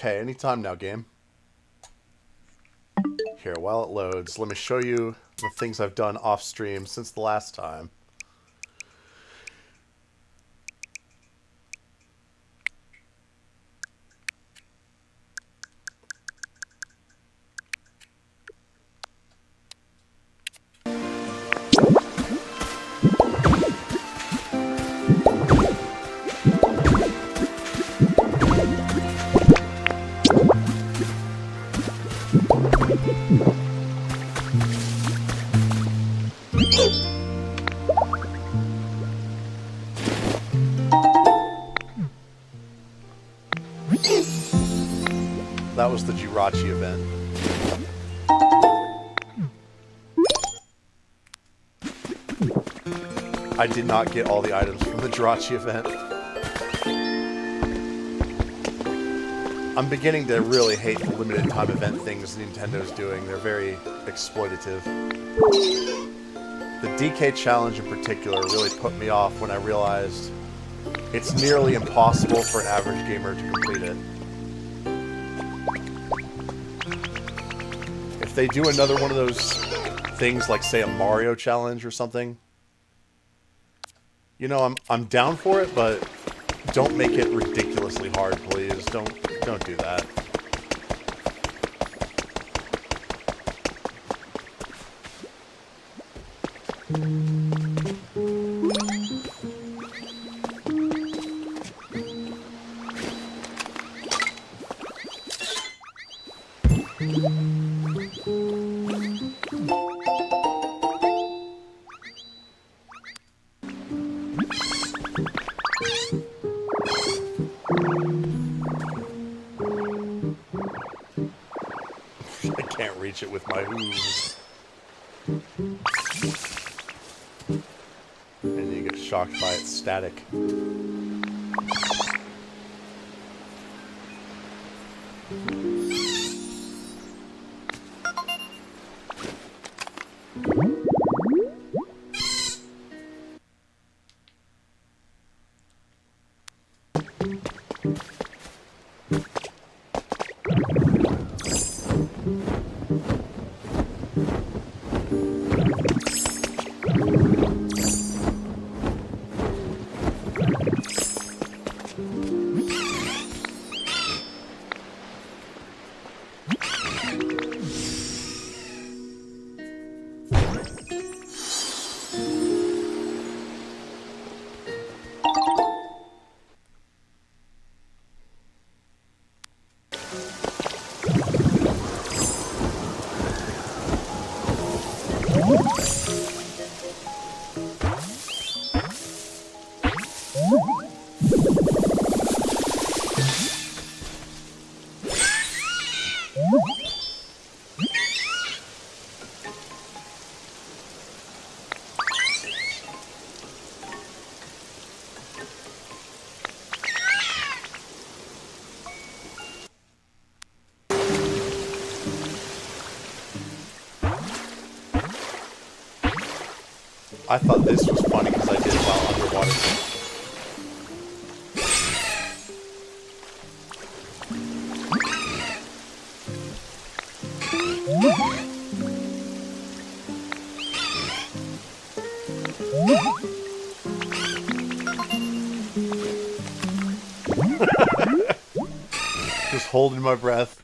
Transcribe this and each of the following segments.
Okay, anytime now, game. Here, while it loads, let me show you the things I've done off stream since the last time. That was the Jirachi event. I did not get all the items from the Jirachi event. I'm beginning to really hate the limited time event things Nintendo's doing. They're very exploitative. The DK challenge in particular really put me off when I realized it's nearly impossible for an average gamer to complete it. If they do another one of those things like, say, a Mario challenge or something, you know, I'm down for it, but don't make it ridiculously hard, please. Don't do that. It with my hooves. And you get shocked by its static. I thought this was funny because I did it while underwater. Just holding my breath.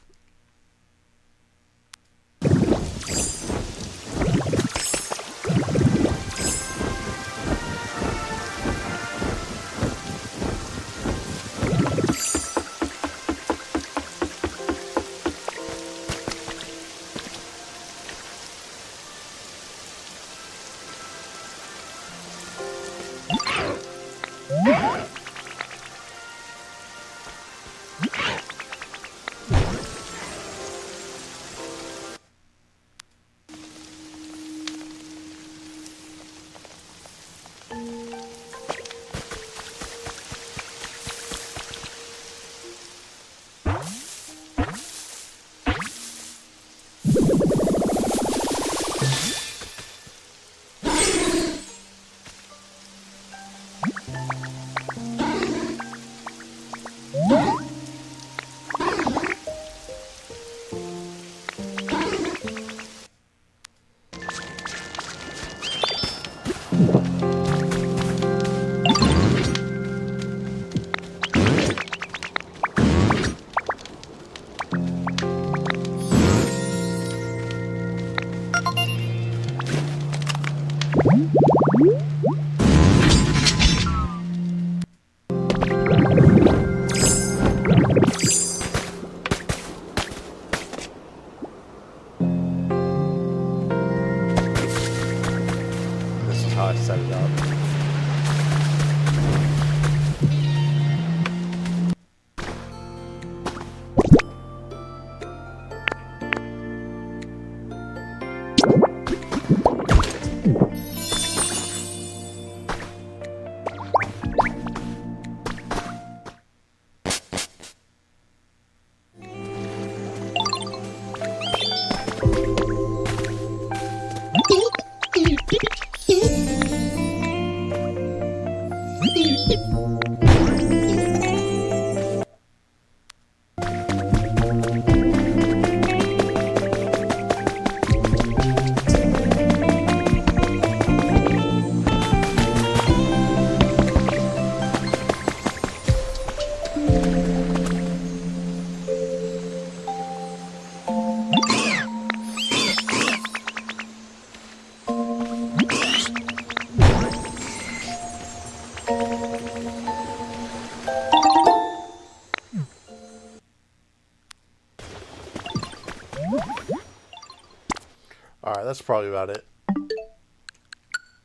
This is how I set it up. Alright, that's probably about it.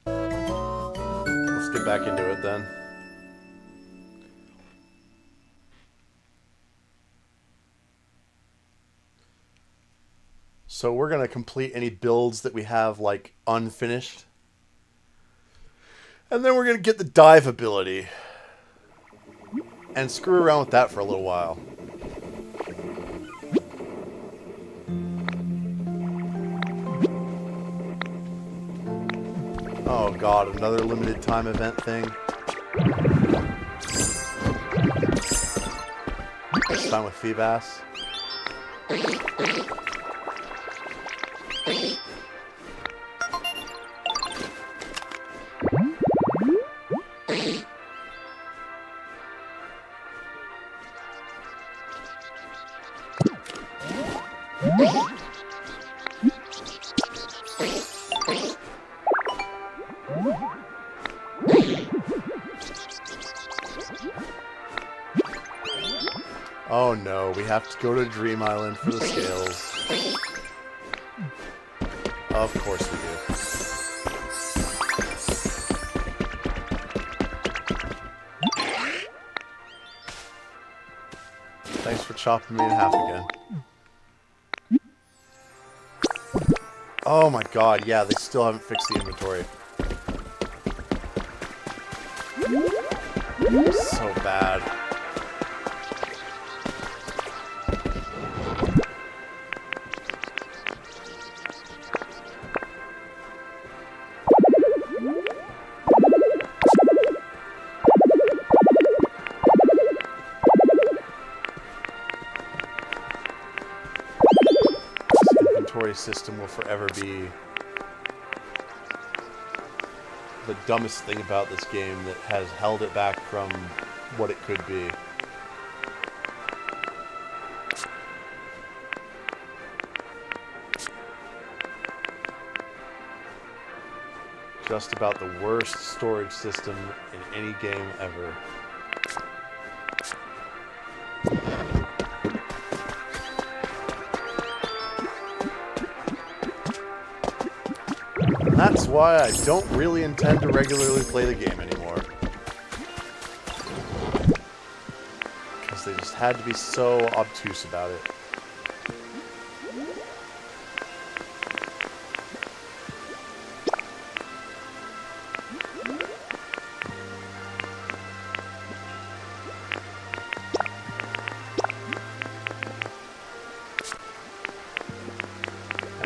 Let's get back into it then. So we're going to complete any builds that we have, like, unfinished. And then we're going to get the dive ability. And screw around with that for a little while. Oh god, another limited time event thing. This time with Feebas. Oh no, we have to go to Dream Island for the scales. Of course we do. Thanks for chopping me in half again. Oh my god, yeah, they still haven't fixed the inventory. So bad. System will forever be the dumbest thing about this game that has held it back from what it could be. Just about the worst storage system in any game ever. That's why I don't really intend to regularly play the game anymore. Because they just had to be so obtuse about it.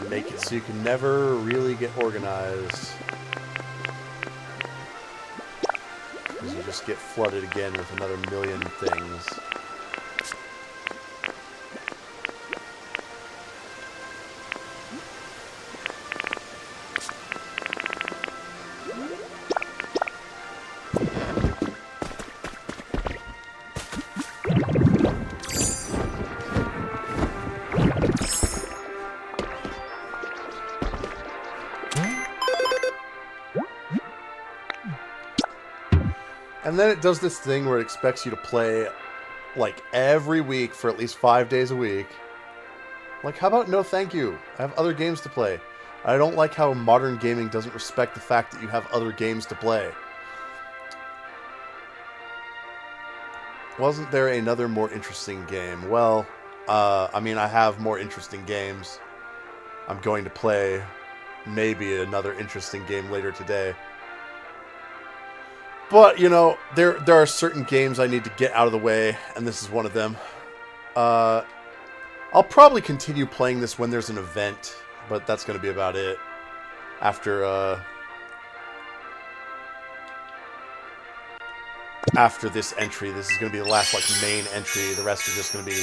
Make it so you can never really get organized. Because you just get flooded again with another million things. And then it does this thing where it expects you to play, like, every week for at least 5 days a week. Like, how about no thank you? I have other games to play. I don't like how modern gaming doesn't respect the fact that you have other games to play. Wasn't there another more interesting game? Well, I mean, I have more interesting games. I'm going to play maybe another interesting game later today. But, you know, there are certain games I need to get out of the way, and this is one of them. I'll probably continue playing this when there's an event, but that's going to be about it. After this entry, this is going to be the last, like, main entry. The rest are just going to be,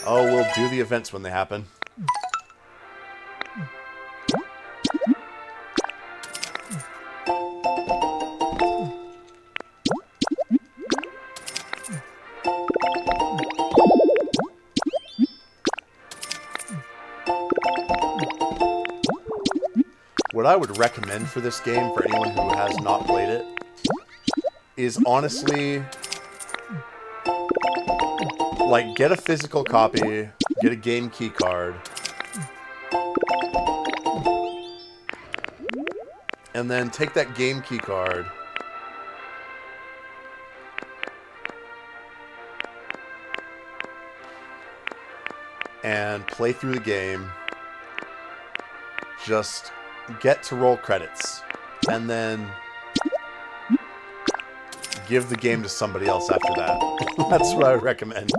oh, we'll do the events when they happen. What I would recommend for this game, for anyone who has not played it, is honestly, like, get a physical copy, get a game key card, and then take that game key card and play through the game. Just get to roll credits, and then give the game to somebody else after that. That's what I would recommend.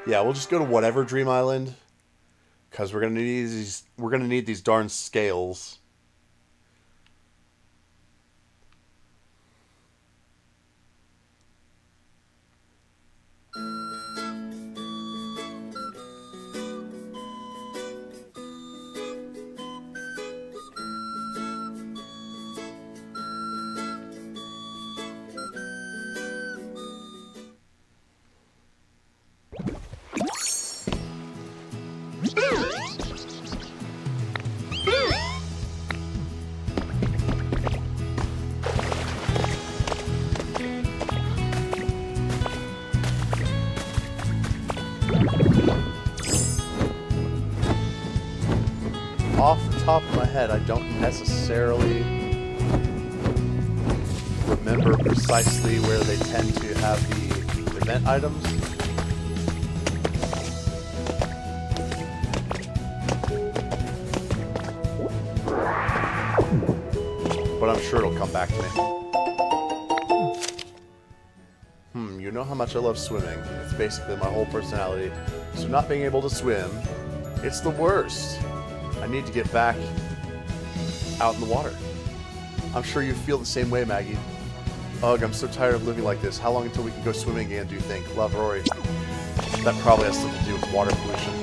Yeah, we'll just go to whatever Dream Island, because we're gonna need these darn scales. Off the top of my head, I don't necessarily remember precisely where they tend to have the event items. But I'm sure it'll come back to me. You know how much I love swimming. It's basically my whole personality. So not being able to swim, it's the worst. I need to get back out in the water. I'm sure you feel the same way, Maggie. Ugh, I'm so tired of living like this. How long until we can go swimming again, do you think? Love, Rory. That probably has something to do with water pollution.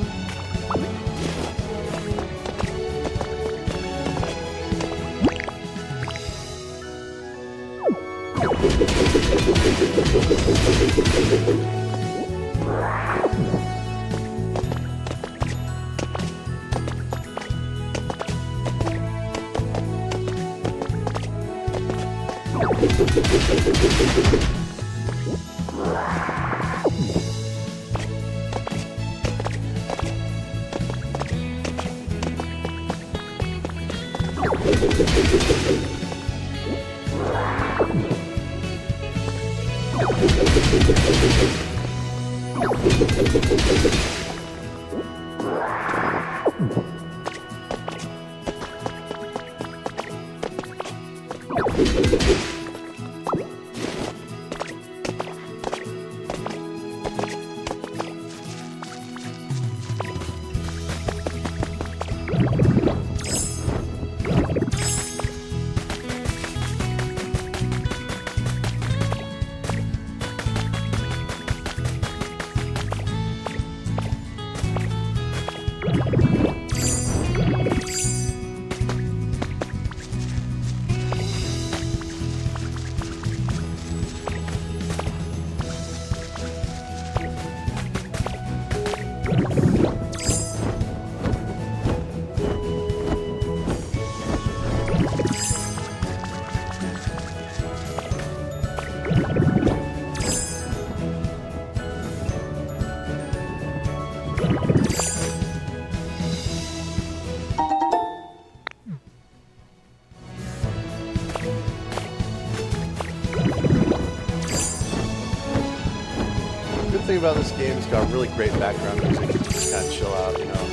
thing about this game, it's got really great background music. You can just kind of chill out, you know.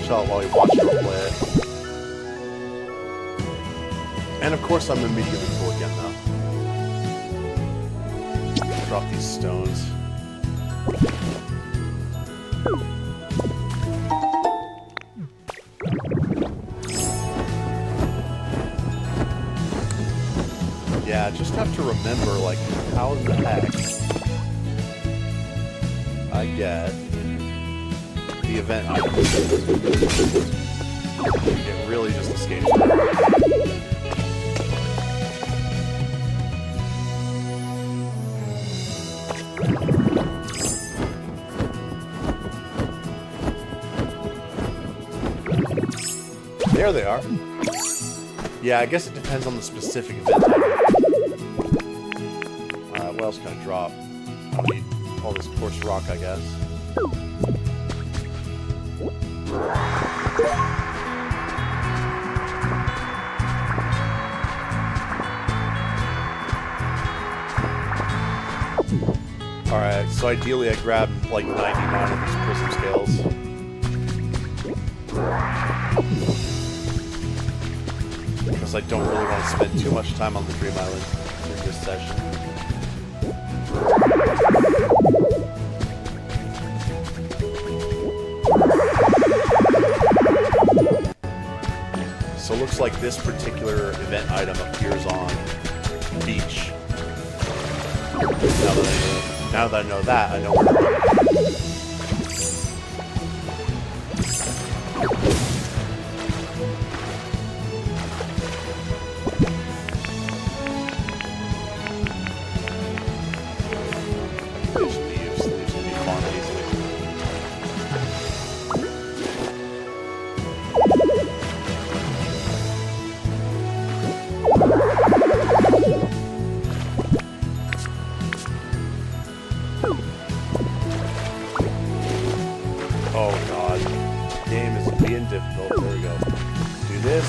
Chill out while you watch her play it. And of course I'm immediately full again though. Drop these stones. Yeah, just have to remember, like, how in the heck I get the event item. It really just escapes me. There they are. Yeah, I guess it depends on the specific event item. What else can I drop? I'll need all this coarse rock, I guess. Alright, so ideally I grab like 99 of these prism scales. Because I don't really want to spend too much time on the Dream Island in this session. So it looks like this particular event item appears on beach. Now that I know that, I know where to look. Oh god, the game is being difficult. There we go. Do this.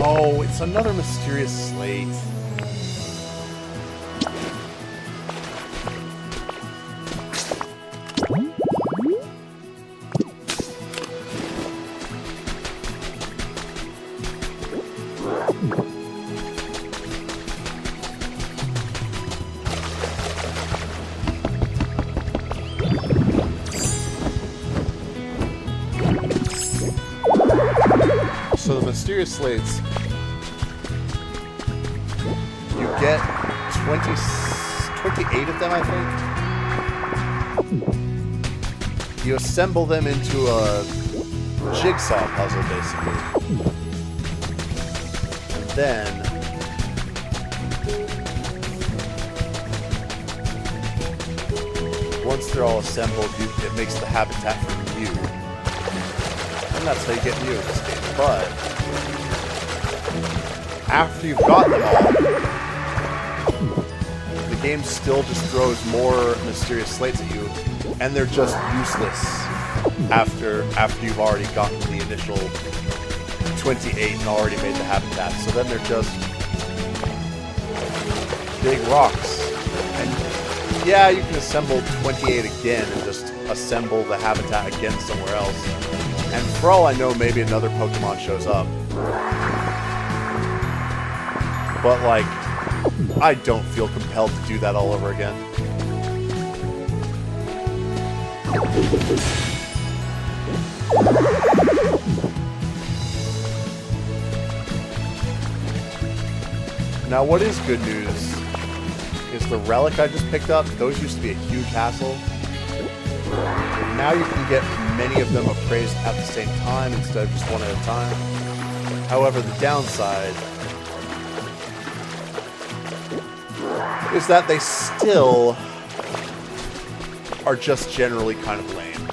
Oh, it's another mysterious slate. So the mysterious slates, you get 28 of them, I think. You assemble them into a jigsaw puzzle, basically. And then once they're all assembled, it makes the habitat for you. And that's how you get Mew in this game. But after you've gotten them all, the game still just throws more mysterious slates at you, and they're just useless after you've already gotten the initial 28 and already made the habitat. So then they're just big rocks. And yeah, you can assemble 28 again and just assemble the habitat again somewhere else. And for all I know, maybe another Pokemon shows up. But, like, I don't feel compelled to do that all over again. Now, what is good news is the relic I just picked up. Those used to be a huge hassle. Now you can get many of them appraised at the same time instead of just one at a time. However, the downside is that they still are just generally kind of lame.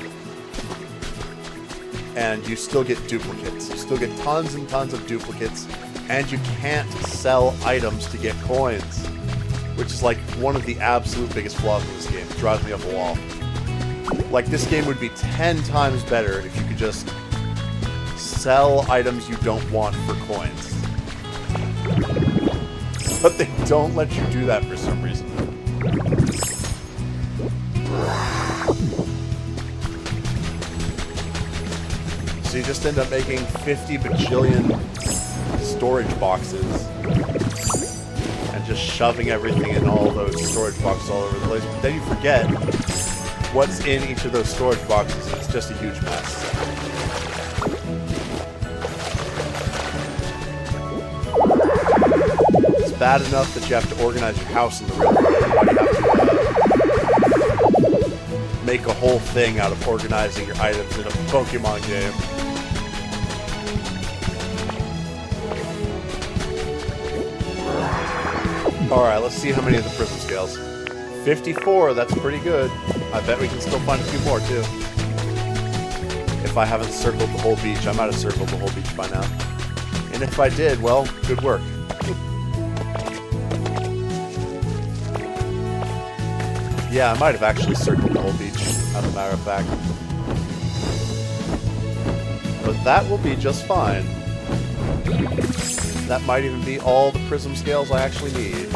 And you still get duplicates. You still get tons and tons of duplicates, and you can't sell items to get coins. which is like one of the absolute biggest flaws in this game. It drives me up a wall. Like, this game would be 10 times better if you could just sell items you don't want for coins. But they don't let you do that for some reason. So you just end up making 50 bajillion storage boxes and just shoving everything in all those storage boxes all over the place. But then you forget what's in each of those storage boxes, and it's just a huge mess. It's bad enough that you have to organize your house in the real world. Why do you have to make a whole thing out of organizing your items in a Pokemon game? Alright, let's see how many of the prism scales. 54, that's pretty good. I bet we can still find a few more, too. If I haven't circled the whole beach, I might have circled the whole beach by now. And if I did, well, good work. Yeah, I might have actually circled the whole beach, as a matter of fact. But that will be just fine. That might even be all the prism scales I actually need.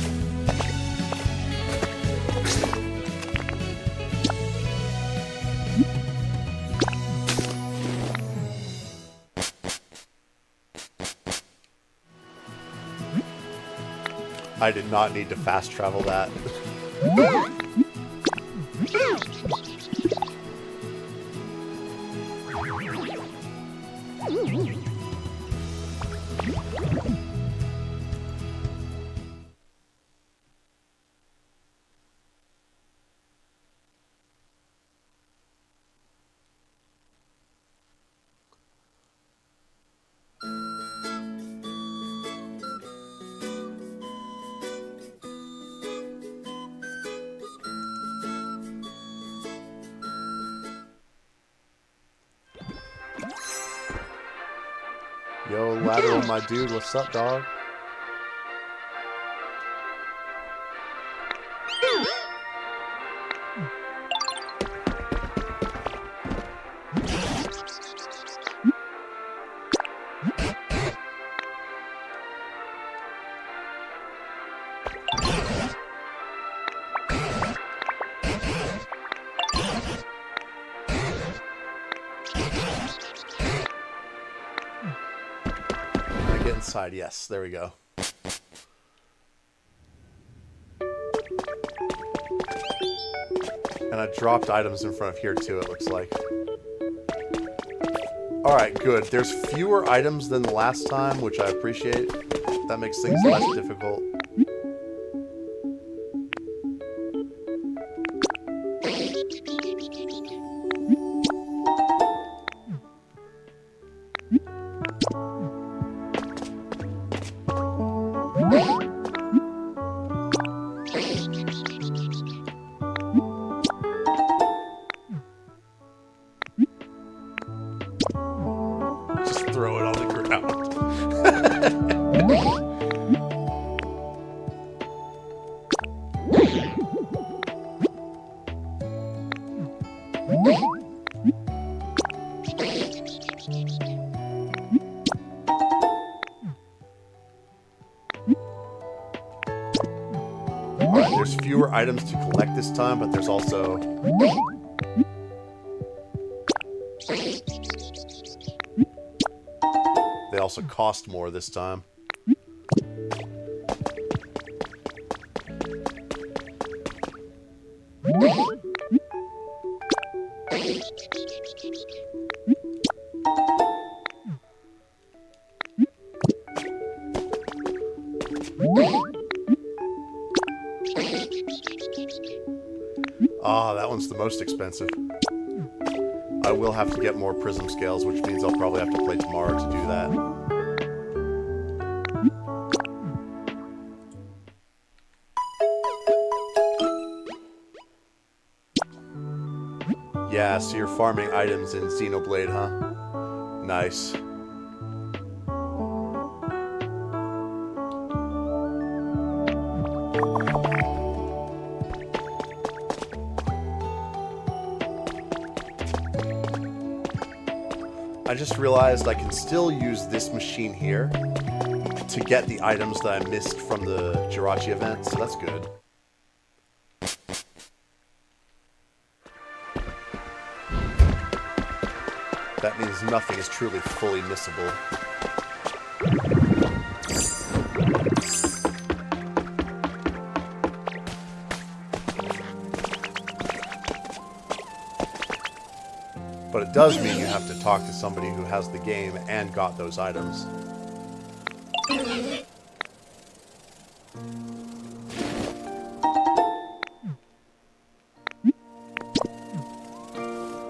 I did not need to fast travel that. Yo, Lateral, my dude, what's up, dog? Inside, yes, there we go. And I dropped items in front of here too, it looks like. Alright, good. There's fewer items than the last time, which I appreciate. That makes things less difficult. Alright, there's fewer items to collect this time, but there's also... They also cost more this time. Ah, that one's the most expensive. I will have to get more prism scales, which means I'll probably have to play tomorrow to do that. Yeah, so you're farming items in Xenoblade, huh? Nice. I just realized I can still use this machine here to get the items that I missed from the Jirachi event, so that's good. That means nothing is truly fully missable. But it does mean you have to talk to somebody who has the game and got those items.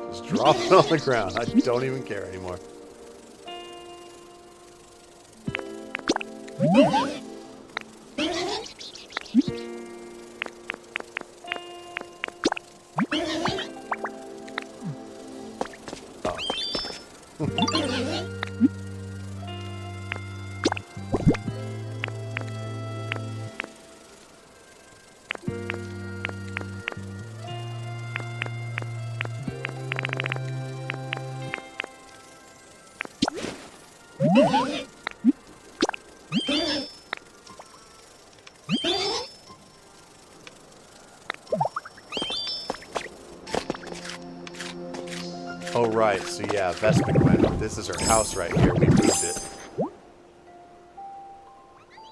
Just drop it on the ground. I don't even care anymore. Oh, right. So, yeah, Vespiquen. This is her house right here. We moved it.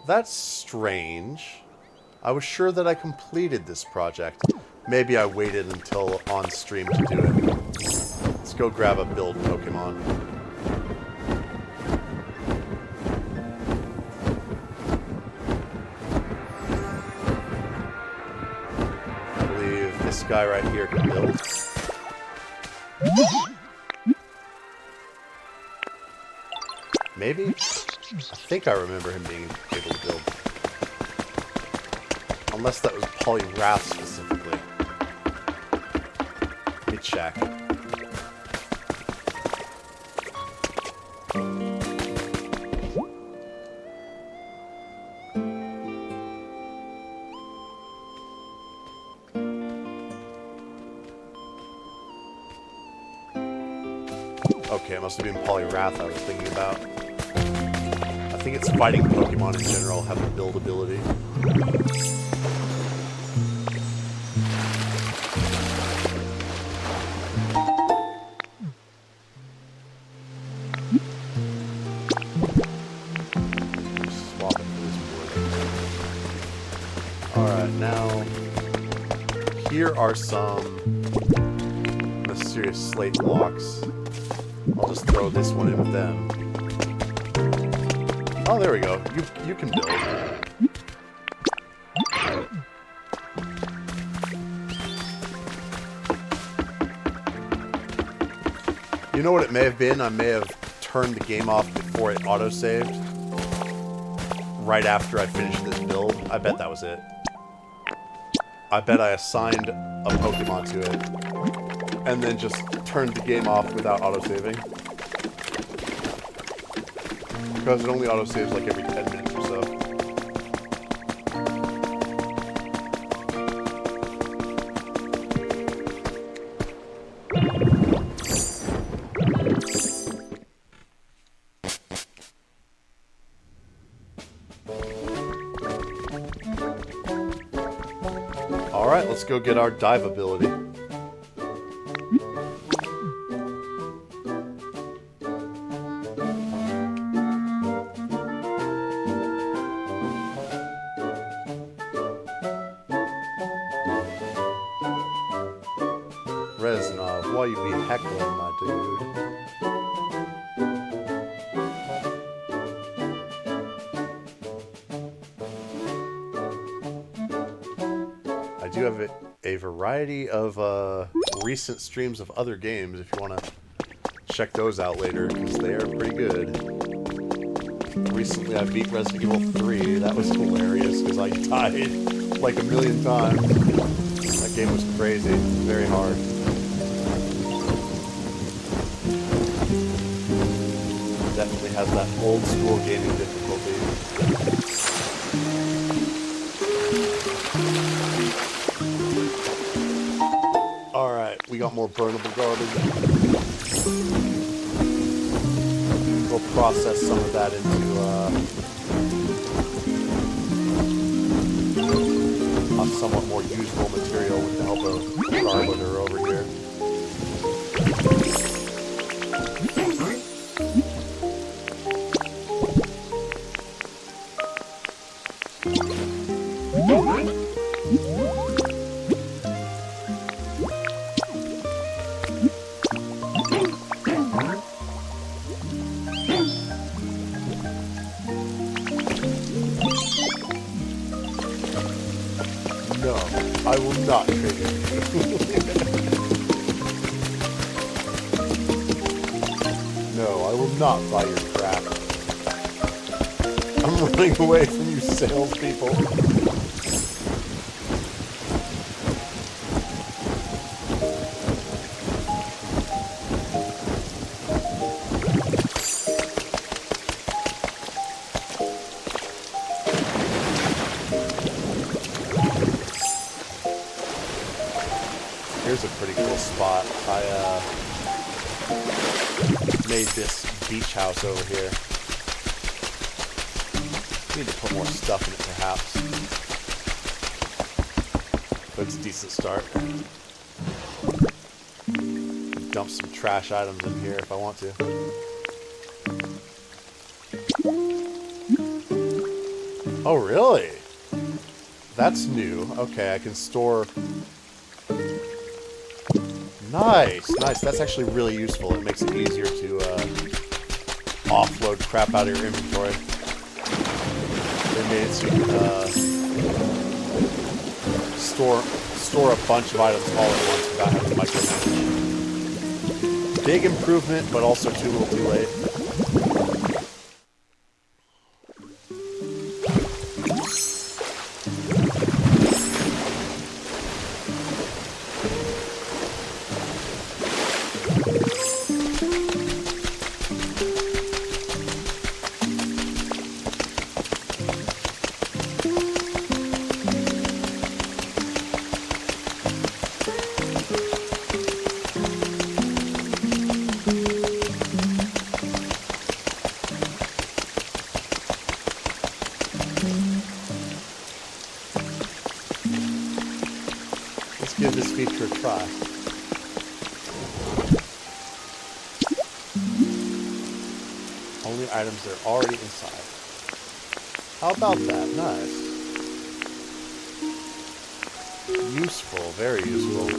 That's strange. I was sure that I completed this project. Maybe I waited until on stream to do it. Let's go grab a build Pokemon. I believe this guy right here can build. Maybe? I think I remember him being able to build. Unless that was Poliwrath specifically. Let me check. Okay, it must have been Poliwrath I was thinking about. I think it's fighting Pokemon in general have the build ability. Swap it for this board. Alright, now here are some mysterious slate blocks. I'll just throw this one in with them. Oh, there we go. You can build. You know what it may have been? I may have turned the game off before it autosaved. Right after I finished this build. I bet that was it. I bet I assigned a Pokemon to it. And then just turned the game off without autosaving. Because it only autosaves like every 10 minutes or so. Alright, let's go get our dive ability. Reznov, why you be heckling, my dude? I do have a variety of recent streams of other games if you want to check those out later, because they are pretty good. Recently I beat Resident Evil 3. That was hilarious because I died like a million times. That game was crazy. Very hard. Definitely has that old school gaming difficulty. Alright, we got more burnable garbage. we'll process some of that into a somewhat more usable material with the help of Garlitter over here. No, I will not trade you. No, I will not buy your crap. I'm running away from you salespeople. Here's a pretty cool spot. I made this beach house over here. Need to put more stuff in it, perhaps. But it's a decent start. Dump some trash items in here if I want to. Oh, really? That's new. Okay, I can store... Nice, nice. That's actually really useful. It makes it easier to offload crap out of your inventory. They made it so you can store a bunch of items all at once without having to micromanage. Big improvement, but also too little too late. Give this feature a try. Only items that are already inside. How about that? Nice. Useful, very useful.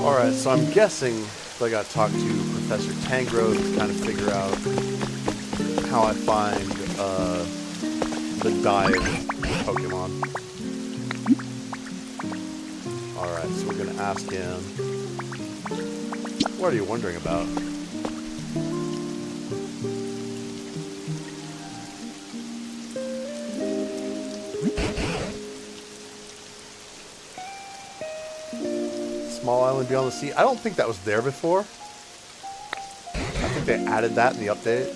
Alright, so I'm guessing I gotta talk to Professor Tangrowth to kind of figure out how I find the dye of Pokemon. Alright, so we're gonna ask him, what are you wondering about? Small island beyond the sea. I don't think that was there before. I think they added that in the update.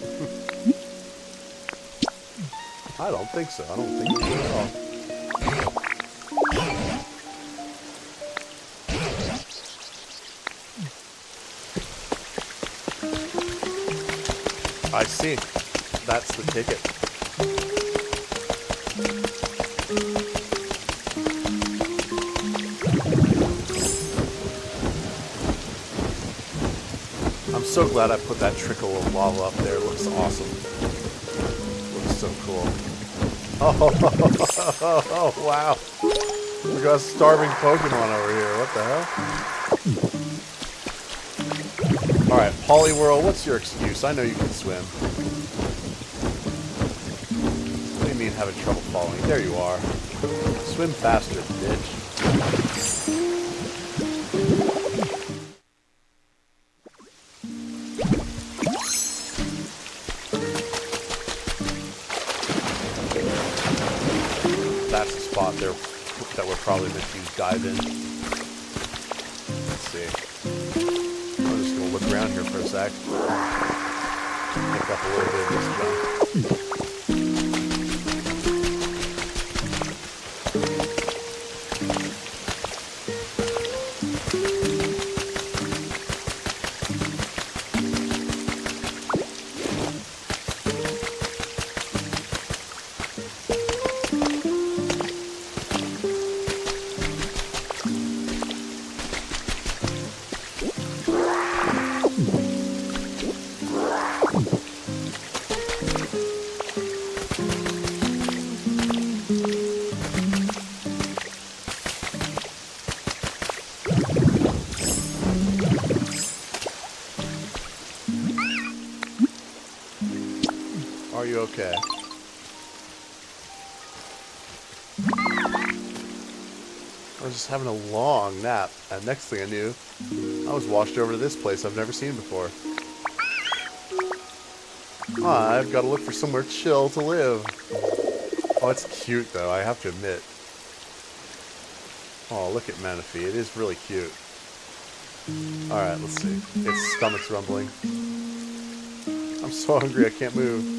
I don't think so. I don't think it was at all. I see. That's the ticket. so glad I put that trickle of lava up there. It looks awesome. Looks so cool. Oh, wow. We got a starving Pokemon over here. What the hell? Alright, Poliwhirl, what's your excuse? I know you can swim. What do you mean having trouble following? There you are. Swim faster, bitch. That's the spot there that we're probably meant to use dive in. Let's see. I'm just gonna look around here for a sec. Pick up a little bit of this junk. Are you okay? I was just having a long nap, and next thing I knew, I was washed over to this place I've never seen before. I've got to look for somewhere chill to live. Oh, it's cute though, I have to admit. Oh, look at Manaphy, it is really cute. Alright, let's see. Its stomach's rumbling. I'm so hungry I can't move.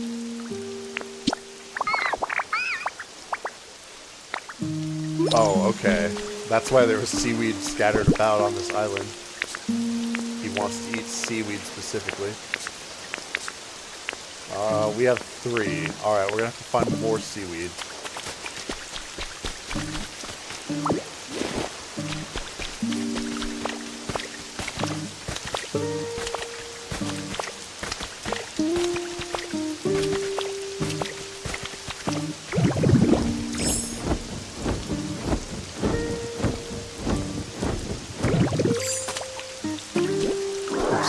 Oh, okay. That's why there was seaweed scattered about on this island. He wants to eat seaweed specifically. We have 3. Alright, we're gonna have to find more seaweed.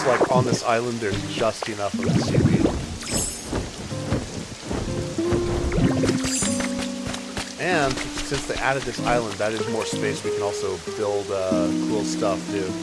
Like on this island there's just enough of the seaweed. And since they added this island, that is more space. We can also build cool stuff too.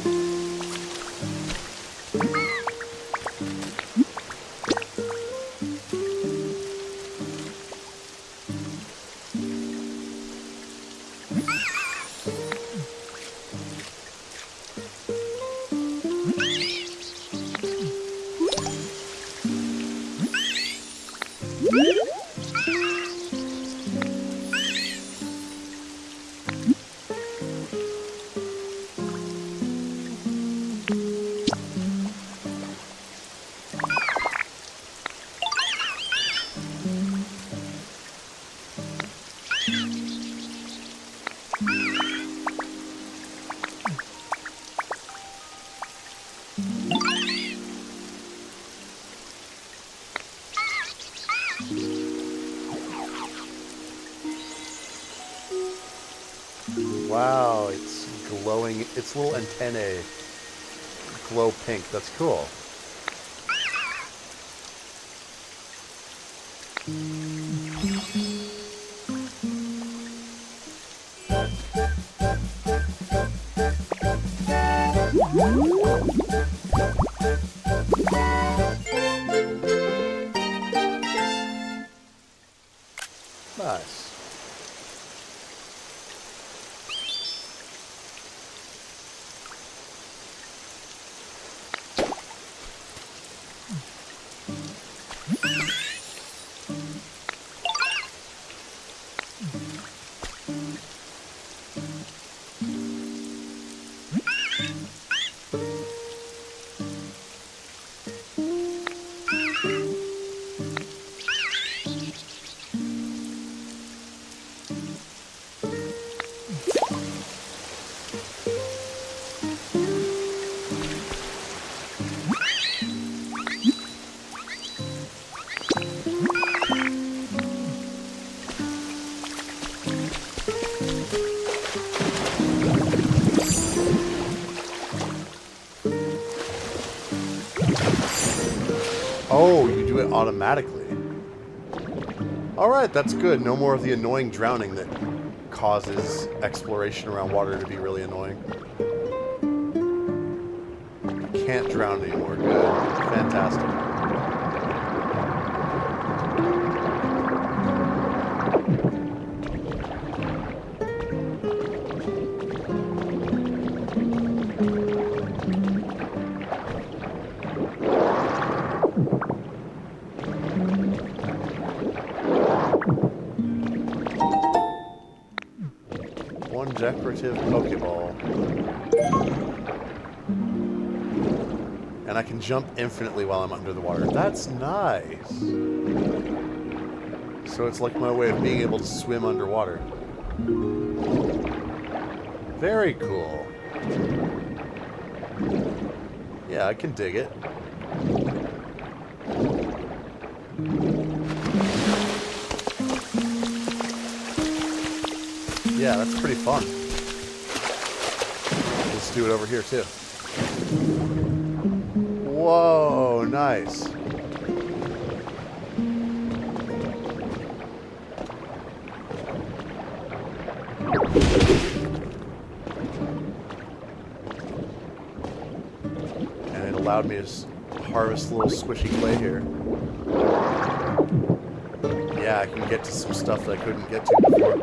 Wow, it's glowing. Its little antennae glow pink. That's cool. Nice. Oh, you do it automatically. Alright, that's good. No more of the annoying drowning that causes exploration around water to be really annoying. I can't drown anymore. Good. Fantastic. One decorative Pokeball. And I can jump infinitely while I'm under the water. That's nice. So it's like my way of being able to swim underwater. Very cool. Yeah, I can dig it. Yeah, that's pretty fun. Let's do it over here, too. Whoa, nice. And it allowed me to harvest a little squishy clay here. Yeah, I can get to some stuff that I couldn't get to before.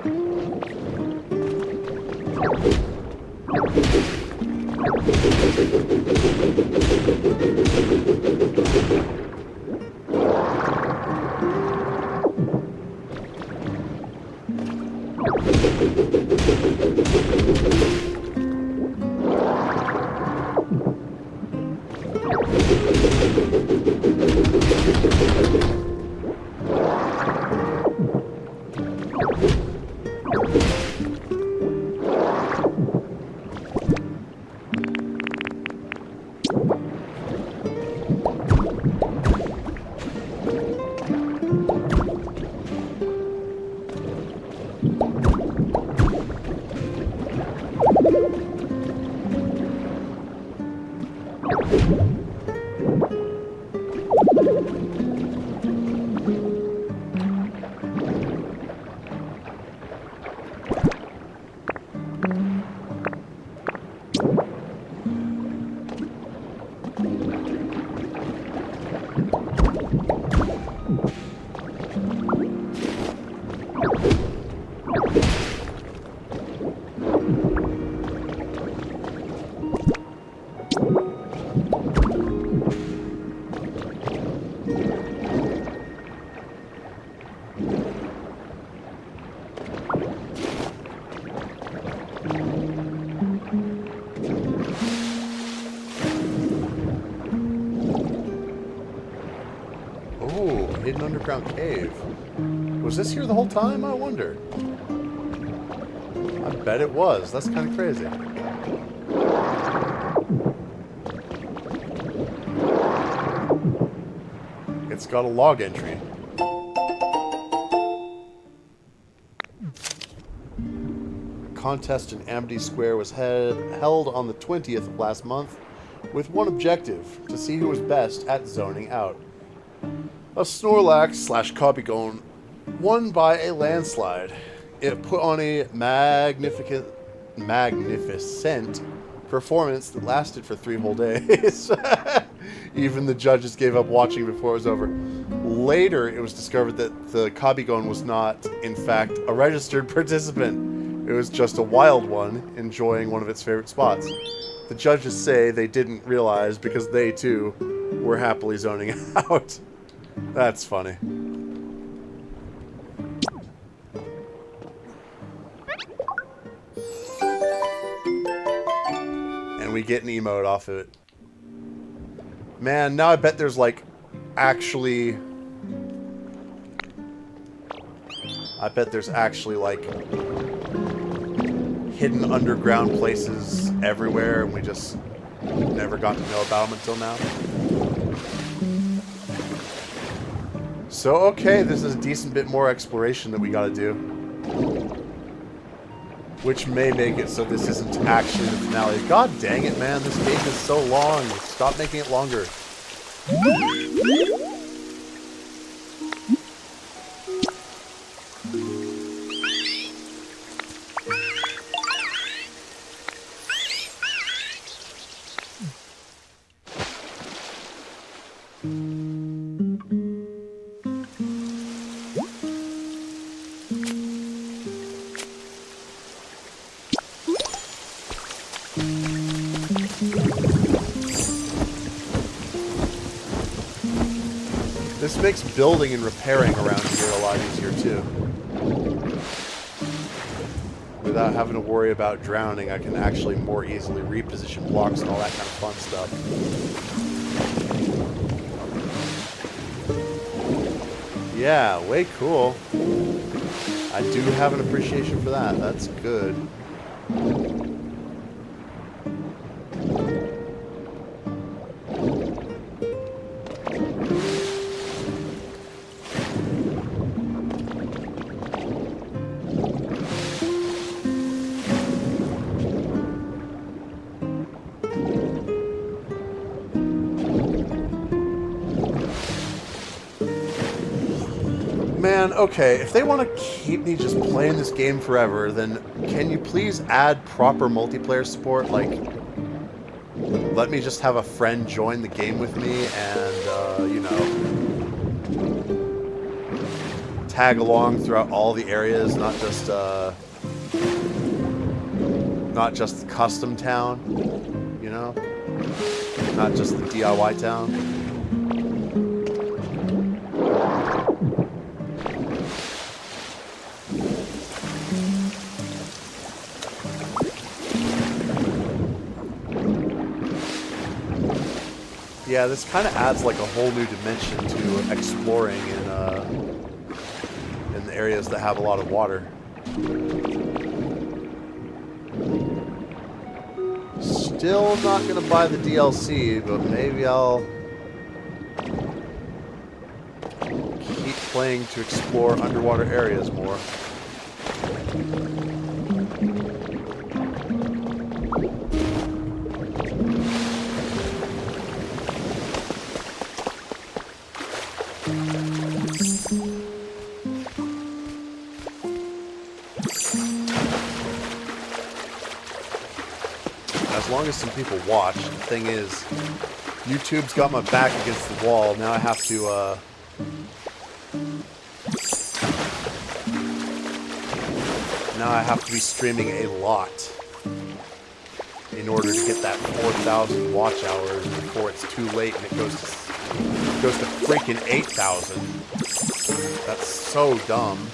Hidden underground cave. Was this here the whole time? I wonder. I bet it was. That's kind of crazy. It's got a log entry. A contest in Amity Square was held on the 20th of last month with one objective, to see who was best at zoning out. A Snorlax/Copygone won by a landslide. It put on a magnificent performance that lasted for 3 whole days. Even the judges gave up watching before it was over. Later, it was discovered that the Copygone was not, in fact, a registered participant. It was just a wild one, enjoying one of its favorite spots. The judges say they didn't realize because they, too, were happily zoning out. That's funny. And we get an emote off of it. Man, now I bet there's like actually... I bet there's actually like hidden underground places everywhere and we just never got to know about them until now. So, okay, this is a decent bit more exploration that we gotta do. Which may make it so this isn't actually the finale. God dang it, man, this game is so long. Stop making it longer. This makes building and repairing around here a lot easier too. Without having to worry about drowning, I can actually more easily reposition blocks and all that kind of fun stuff. Yeah, way cool. I do have an appreciation for that. That's good. Man, okay, if they want to keep me just playing this game forever, then can you please add proper multiplayer support? Like, let me just have a friend join the game with me and, you know, tag along throughout all the areas, not just the custom town, you know? Not just the DIY town. Yeah, this kind of adds like a whole new dimension to exploring in the areas that have a lot of water. Still not going to buy the DLC, but maybe I'll keep playing to explore underwater areas more. As long as some people watch. The thing is, YouTube's got my back against the wall. Now I have to be streaming a lot in order to get that 4,000 watch hours before it's too late and it goes to freaking 8,000. That's so dumb.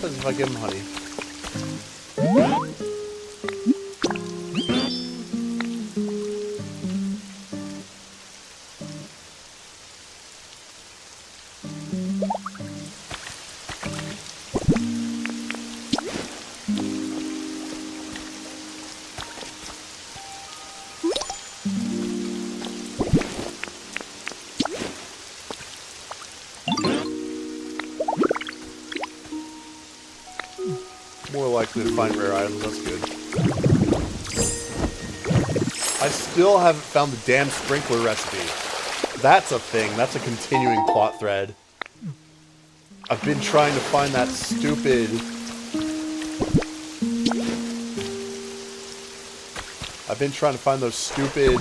If I give him honey. More likely to find rare items, that's good. I still haven't found the damn sprinkler recipe. That's a thing, that's a continuing plot thread. I've been trying to find that stupid... I've been trying to find those stupid,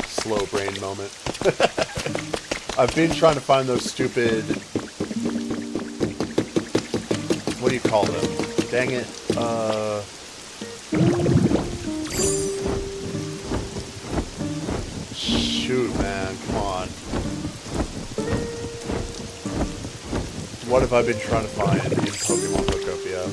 slow brain moment. I've been trying to find those stupid... What do you call them? Dang it. Shoot, man. Come on. What have I been trying to find in Pokemon Pokopia?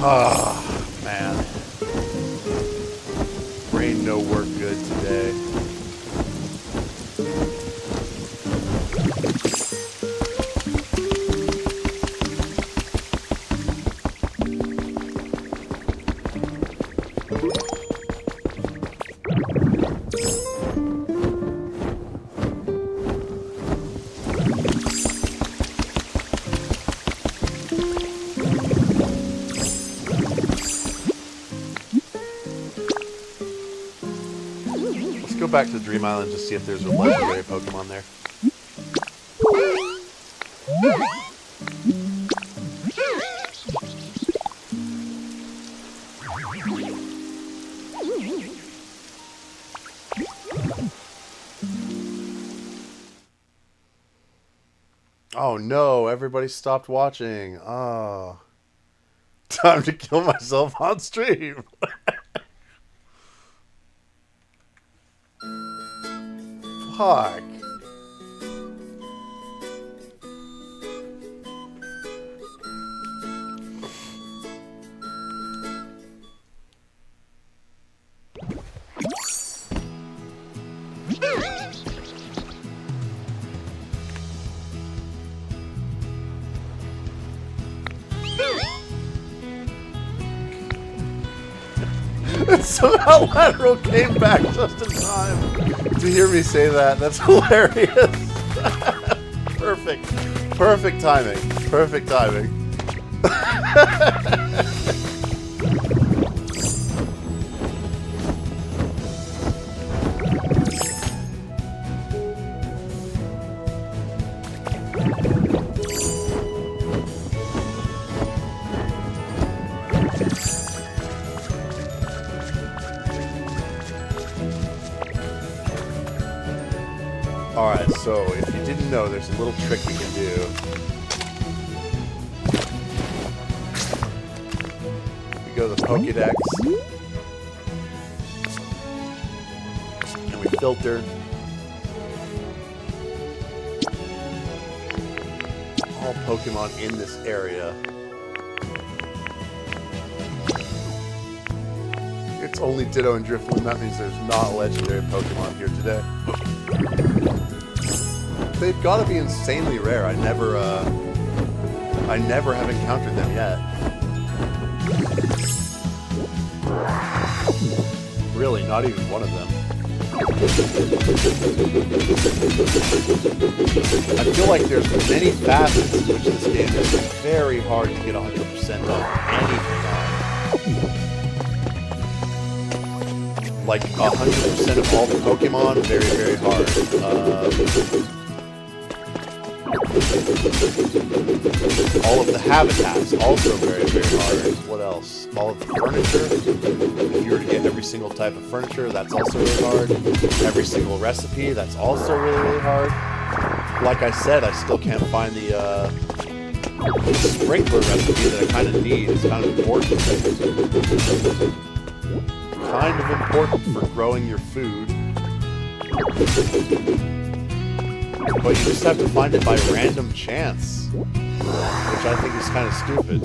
Ah, man. Brain no work good today. back to Dream Island to see if there's a legendary Pokemon there. Oh no, everybody stopped watching. Oh. Time to kill myself on stream. Fuck. Somehow Lateral came back just in time to hear me say that. That's hilarious. Perfect. Perfect timing. Perfect timing. Alright, so if you didn't know, there's a little trick we can do. We go to the Pokédex, and we filter all Pokemon in this area. It's only Ditto and Drifloon. That means there's not a legendary Pokemon here today. They've got to be insanely rare. I never have encountered them yet. Really, not even one of them. I feel like there's many facets in which this game is very hard to get 100% of anything on. Like 100% of all the Pokemon, very, very hard. All of the habitats, also very, very hard. What else? All of the furniture. If you were to get every single type of furniture, that's also really hard. Every single recipe, that's also really, really hard. Like I said, I still can't find the sprinkler recipe that I kind of need. It's kind of important. Kind of important for growing your food. But you just have to find it by random chance, which I think is kind of stupid.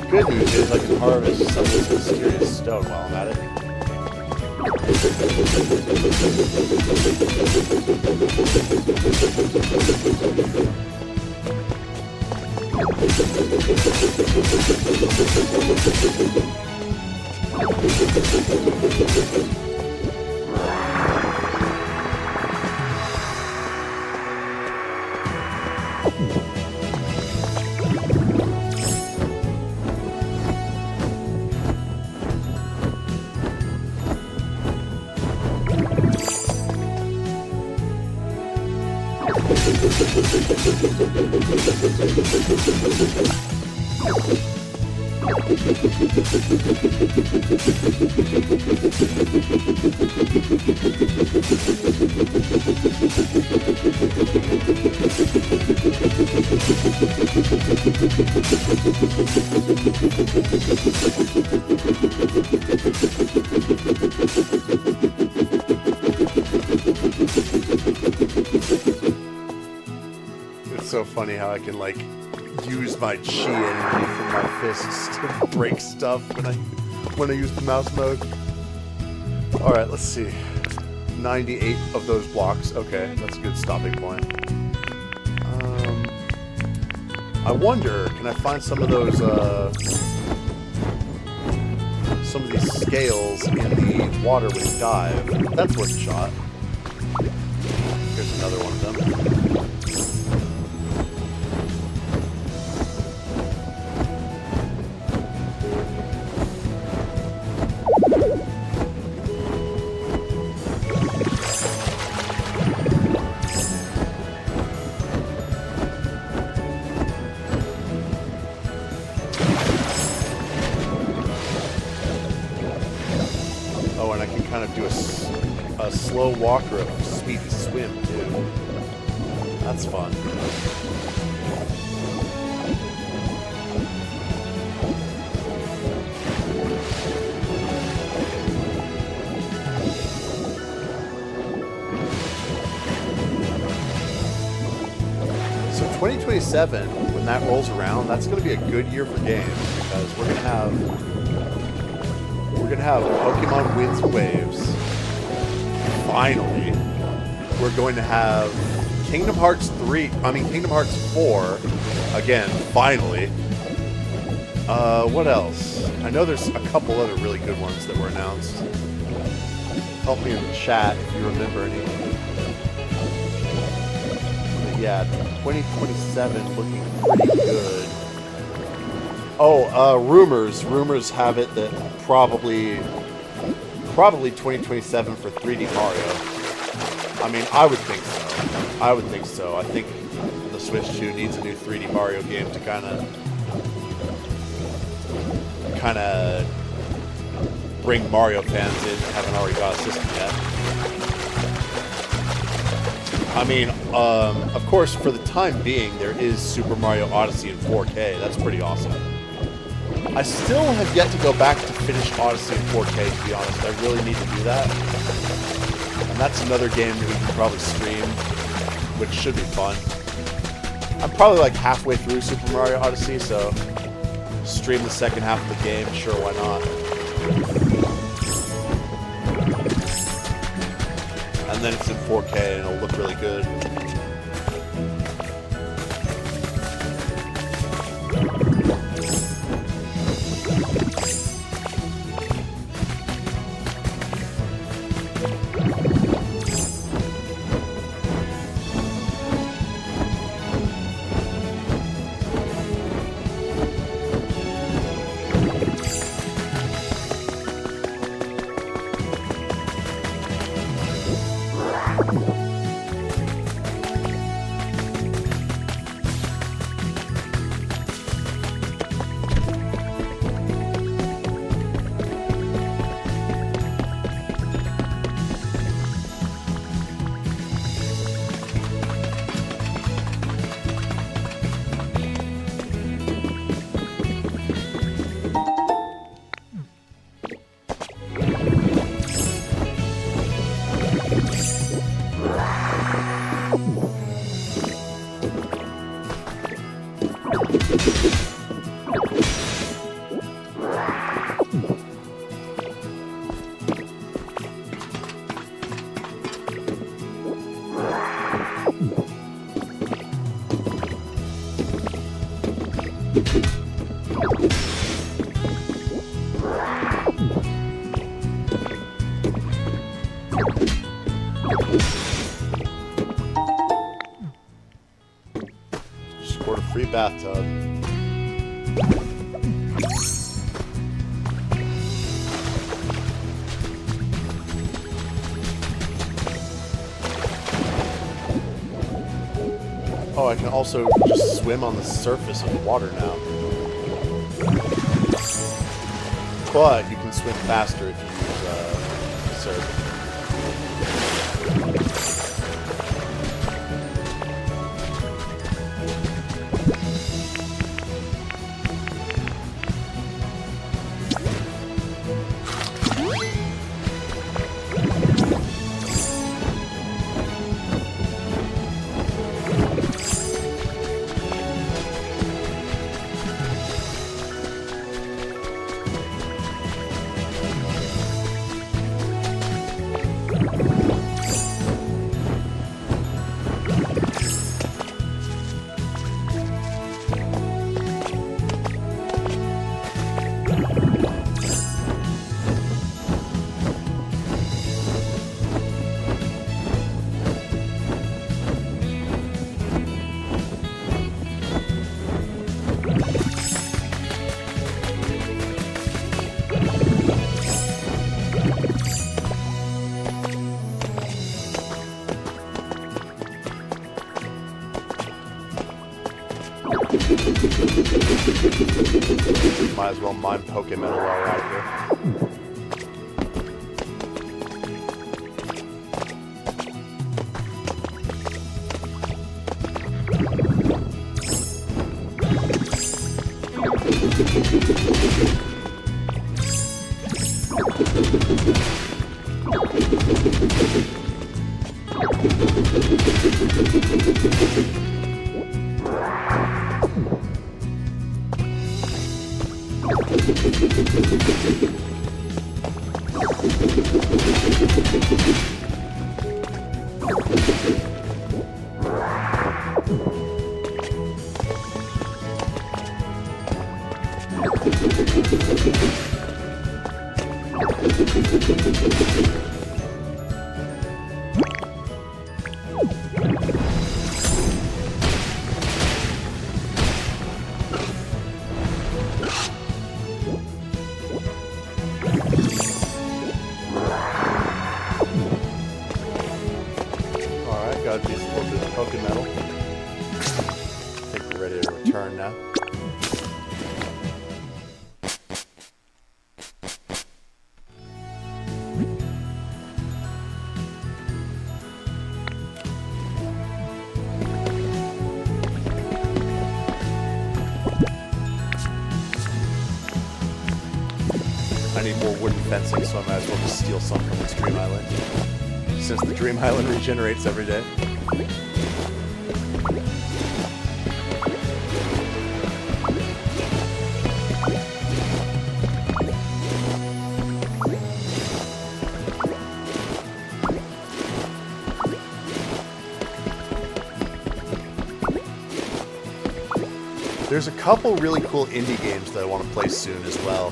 Good news is I can harvest some of this mysterious stone while I'm at it. It's so funny how I can, like, use my chi energy from my fists to break stuff when I use the mouse mode. Alright, let's see. 98 of those blocks. Okay, that's a good stopping point. I wonder, can I find some of those, some of these scales in the water when you dive. That's worth a shot. Here's another one of them. Oh, and I can kind of do a slow walk or a speedy swim, too. That's fun. So 2027, when that rolls around, that's going to be a good year for games, because we're going to have Pokemon Winds and Waves. Finally, we're going to have Kingdom Hearts 4, again, finally. What else? I know there's a couple other really good ones that were announced. Help me in the chat if you remember any. But yeah, 2027 looking pretty good. Oh, rumors. Rumors have it that probably 2027 for 3D Mario. I mean, I would think so. I think the Switch 2 needs a new 3D Mario game to kind of bring Mario fans in that haven't already got a system yet. I mean, of course, for the time being, there is Super Mario Odyssey in 4K. That's pretty awesome. I still have yet to go back to finish Odyssey in 4K, to be honest. I really need to do that. And that's another game that we can probably stream, which should be fun. I'm probably like halfway through Super Mario Odyssey, so stream the second half of the game, sure, why not? And then it's in 4K and it'll look really good. Scored a free bathtub. Oh, I can also just swim on the surface of the water now. But you can swim faster if you use surf. Might as well mine Pokemon while we're out here. Alright, gotta use a little bit of Pokemetal. I think we're ready to return now. I need more wooden fencing, so I might as well just steal some from this Dream Island. Since the Dream Island regenerates every day. There's a couple really cool indie games that I want to play soon as well.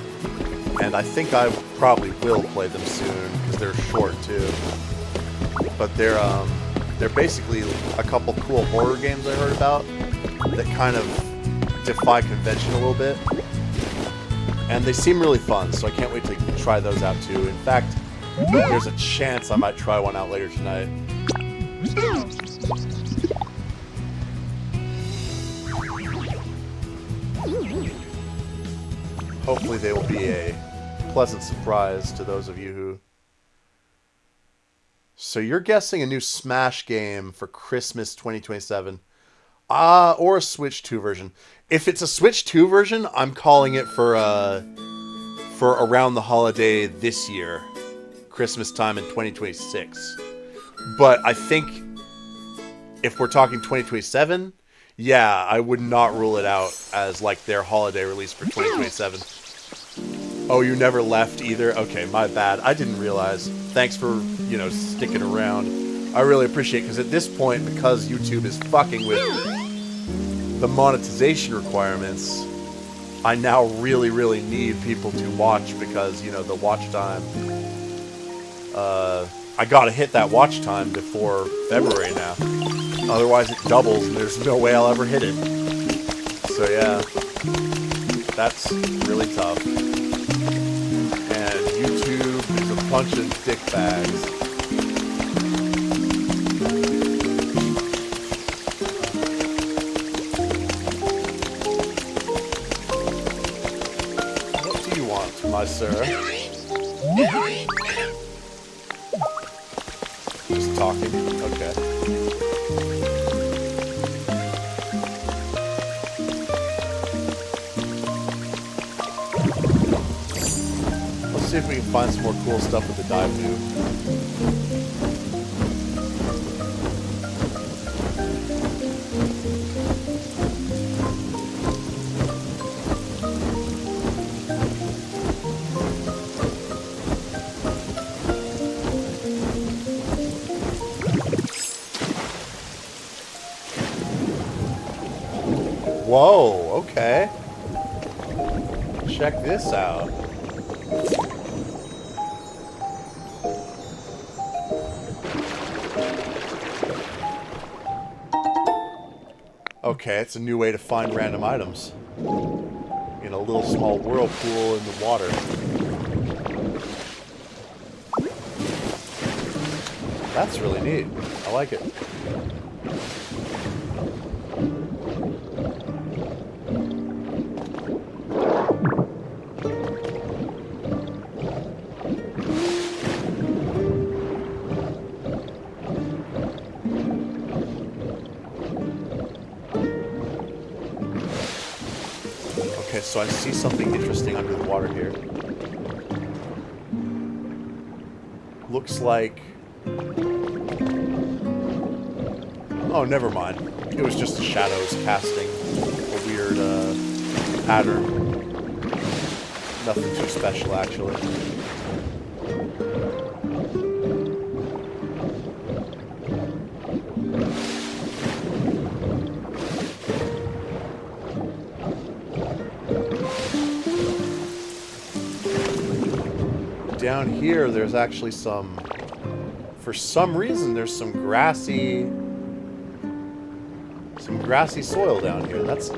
And I think I probably will play them soon, because they're short too. But they're basically a couple cool horror games I heard about that kind of defy convention a little bit. And they seem really fun, so I can't wait to try those out too. In fact, there's a chance I might try one out later tonight. Hopefully they will be a pleasant surprise to those of you who... So you're guessing a new Smash game for Christmas 2027. Or a Switch 2 version. If it's a Switch 2 version, I'm calling it for around the holiday this year. Christmas time in 2026. But I think if we're talking 2027, yeah, I would not rule it out as like their holiday release for 2027. Oh, you never left either? Okay, my bad. I didn't realize. Thanks for, you know, sticking around. I really appreciate it, because at this point, because YouTube is fucking with the monetization requirements, I now really, really need people to watch, because, you know, the watch time... I gotta hit that watch time before February now. Otherwise it doubles, and there's no way I'll ever hit it. So yeah, that's really tough. And YouTube is a bunch of dickbags. What do you want, my sir? Just talking? Okay. Let's see if we can find some more cool stuff with the dive tube. Whoa, okay. Check this out. Okay, it's a new way to find random items. In a little small whirlpool in the water. That's really neat. I like it. Okay, so I see something interesting under the water here. Looks like... Oh, never mind. It was just the shadows casting a weird pattern. Nothing too special, actually. Down here, there's actually some... For some reason, there's some grassy soil down here. That's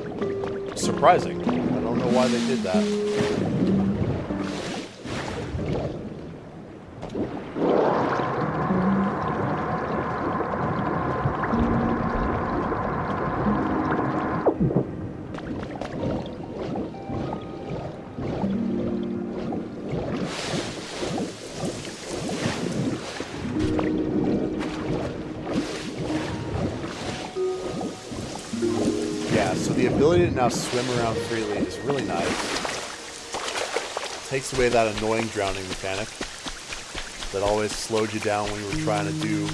surprising. I don't know why they did that. So the ability to now swim around freely is really nice. Takes away that annoying drowning mechanic that always slowed you down when you were trying to do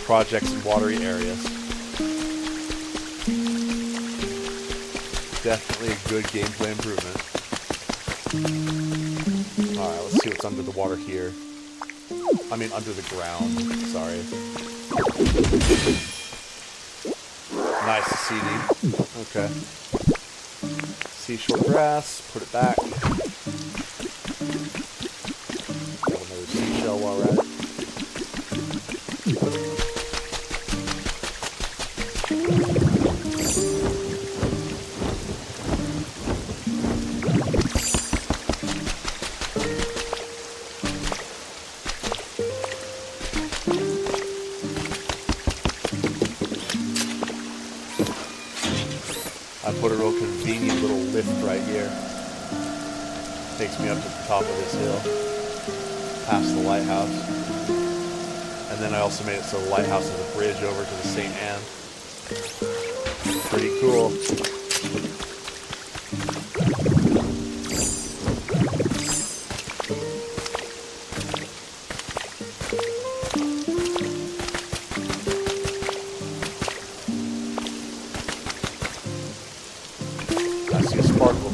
projects in watery areas. Definitely a good gameplay improvement. Alright, let's see what's under the water here. I mean, under the ground. Sorry. Nice CD. Okay. Seashore grass, put it back. Got another seashell while we're at it. I put a real convenient little lift right here. Takes me up to the top of this hill, past the lighthouse. And then I also made it so the lighthouse is a bridge over to the St. Anne. Pretty cool. I see a sparkle.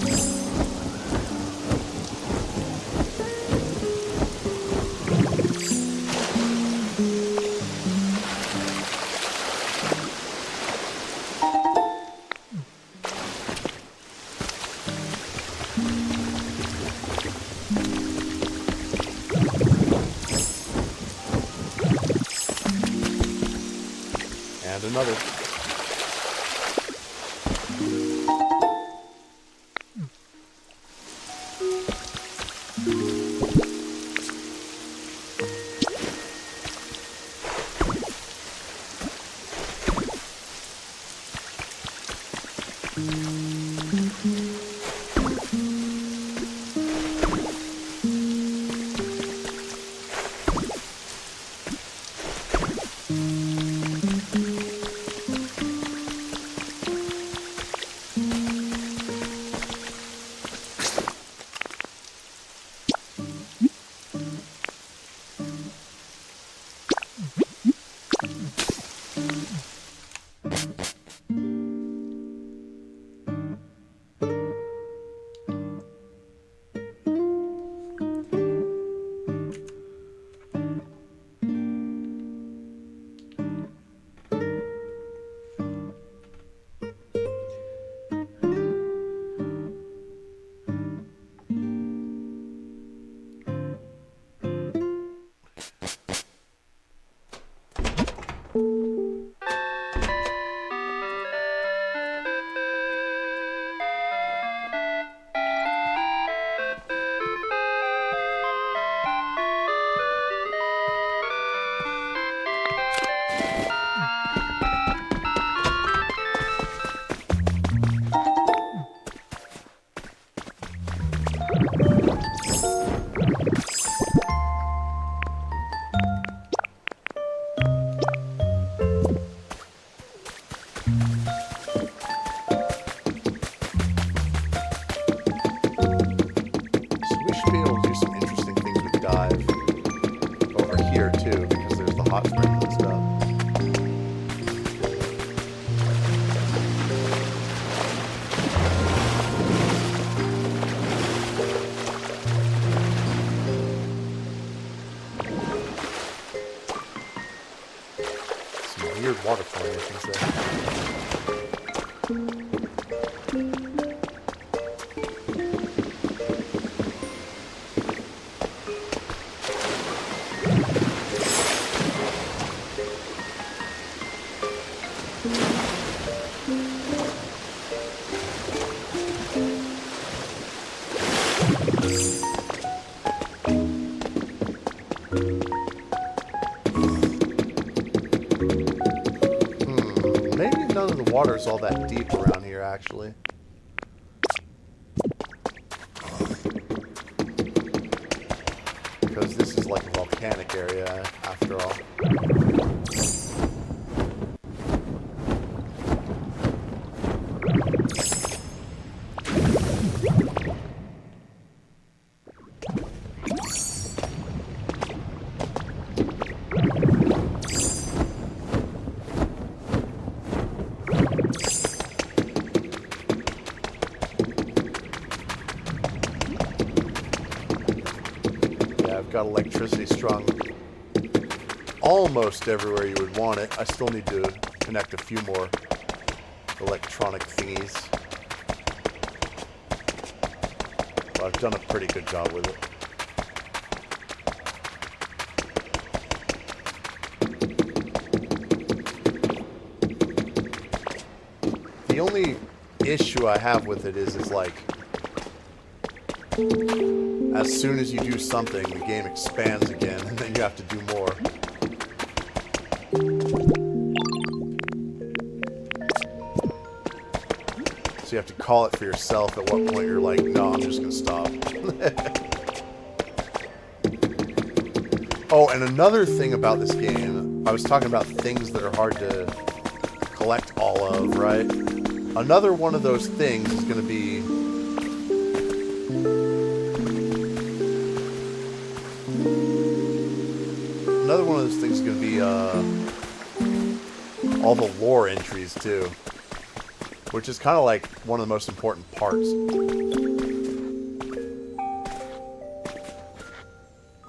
And another. should say. Water's all that deep around here, actually. Because this is like a volcanic area, after all. Got electricity strung almost everywhere you would want it. I still need to connect a few more electronic thingies. But I've done a pretty good job with it. The only issue I have with it is like, as soon as you do something, the game expands again, and then you have to do more. So you have to call it for yourself at what point you're like, no, I'm just going to stop. Oh, and another thing about this game, I was talking about things that are hard to collect all of, right? Another one of those things is going to be... Another one of those things is going to be all the lore entries, too. Which is kind of like one of the most important parts.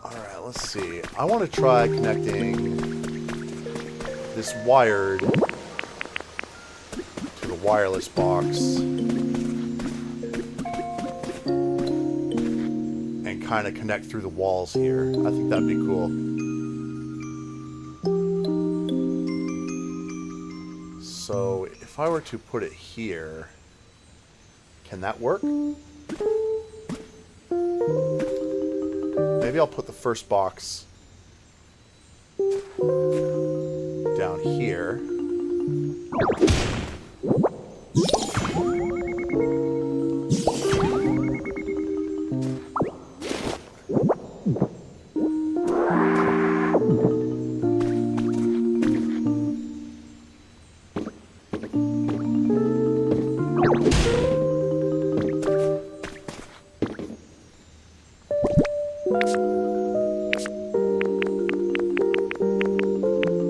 Alright, let's see. I want to try connecting this wired to the wireless box. And kind of connect through the walls here. I think that'd be cool. So, if I were to put it here, can that work? Maybe I'll put the first box down here.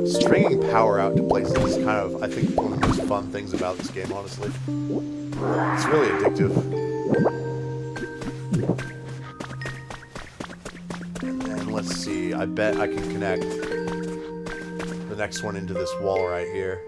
Stringing power out to places is kind of, I think, one of the most fun things about this game, honestly. It's really addictive. And then, let's see, I bet I can connect the next one into this wall right here.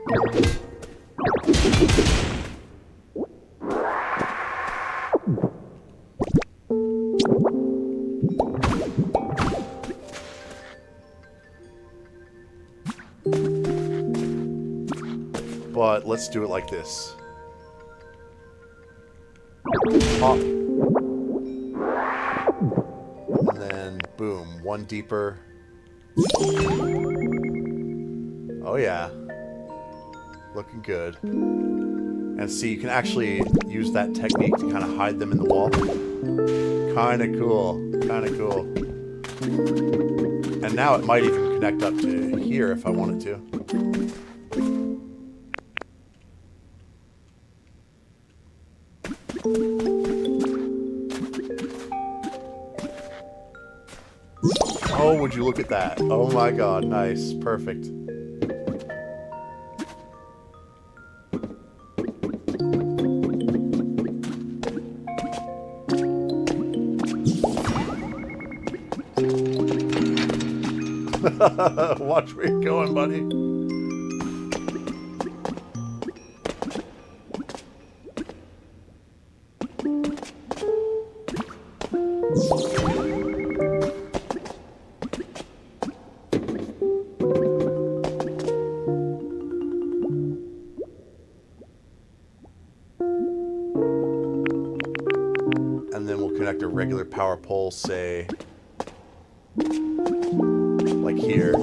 But let's do it like this. Pop. And then, boom. One deeper. Oh, yeah. Looking good. And see, you can actually use that technique to kind of hide them in the wall. Kind of cool. Kind of cool. And now it might even connect up to here if I wanted to. Oh, would you look at that? Oh my god, nice. Perfect. Watch where you're going, buddy. And then we'll connect a regular power pole, say, like here.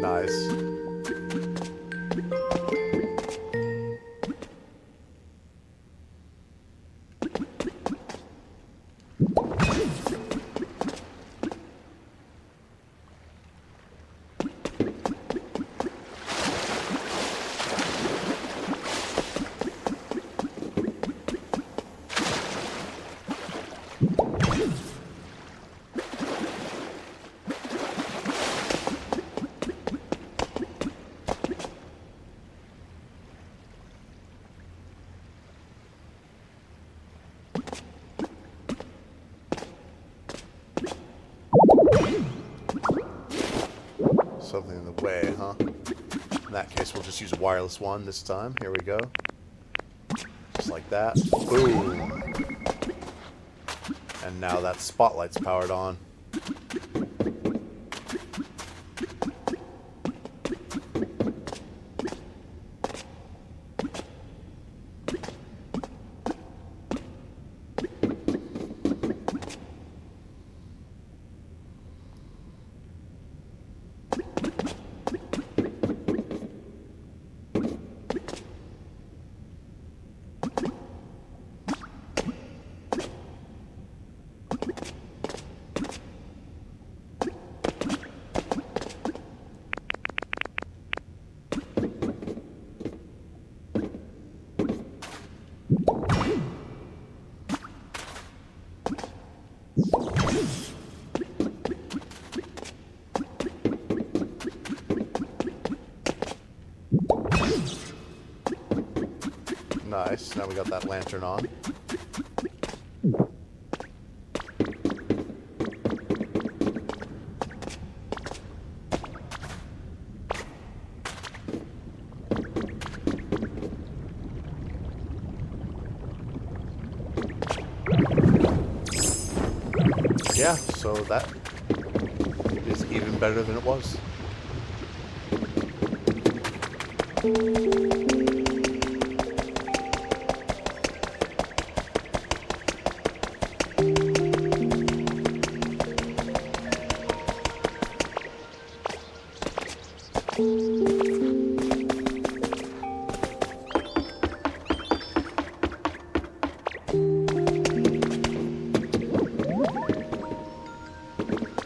Nice. Something in the way, huh? In that case, we'll just use a wireless one this time. Here we go. Just like that. Boom. And now that spotlight's powered on. Nice. Now we got that lantern on. Yeah, so that is even better than it was.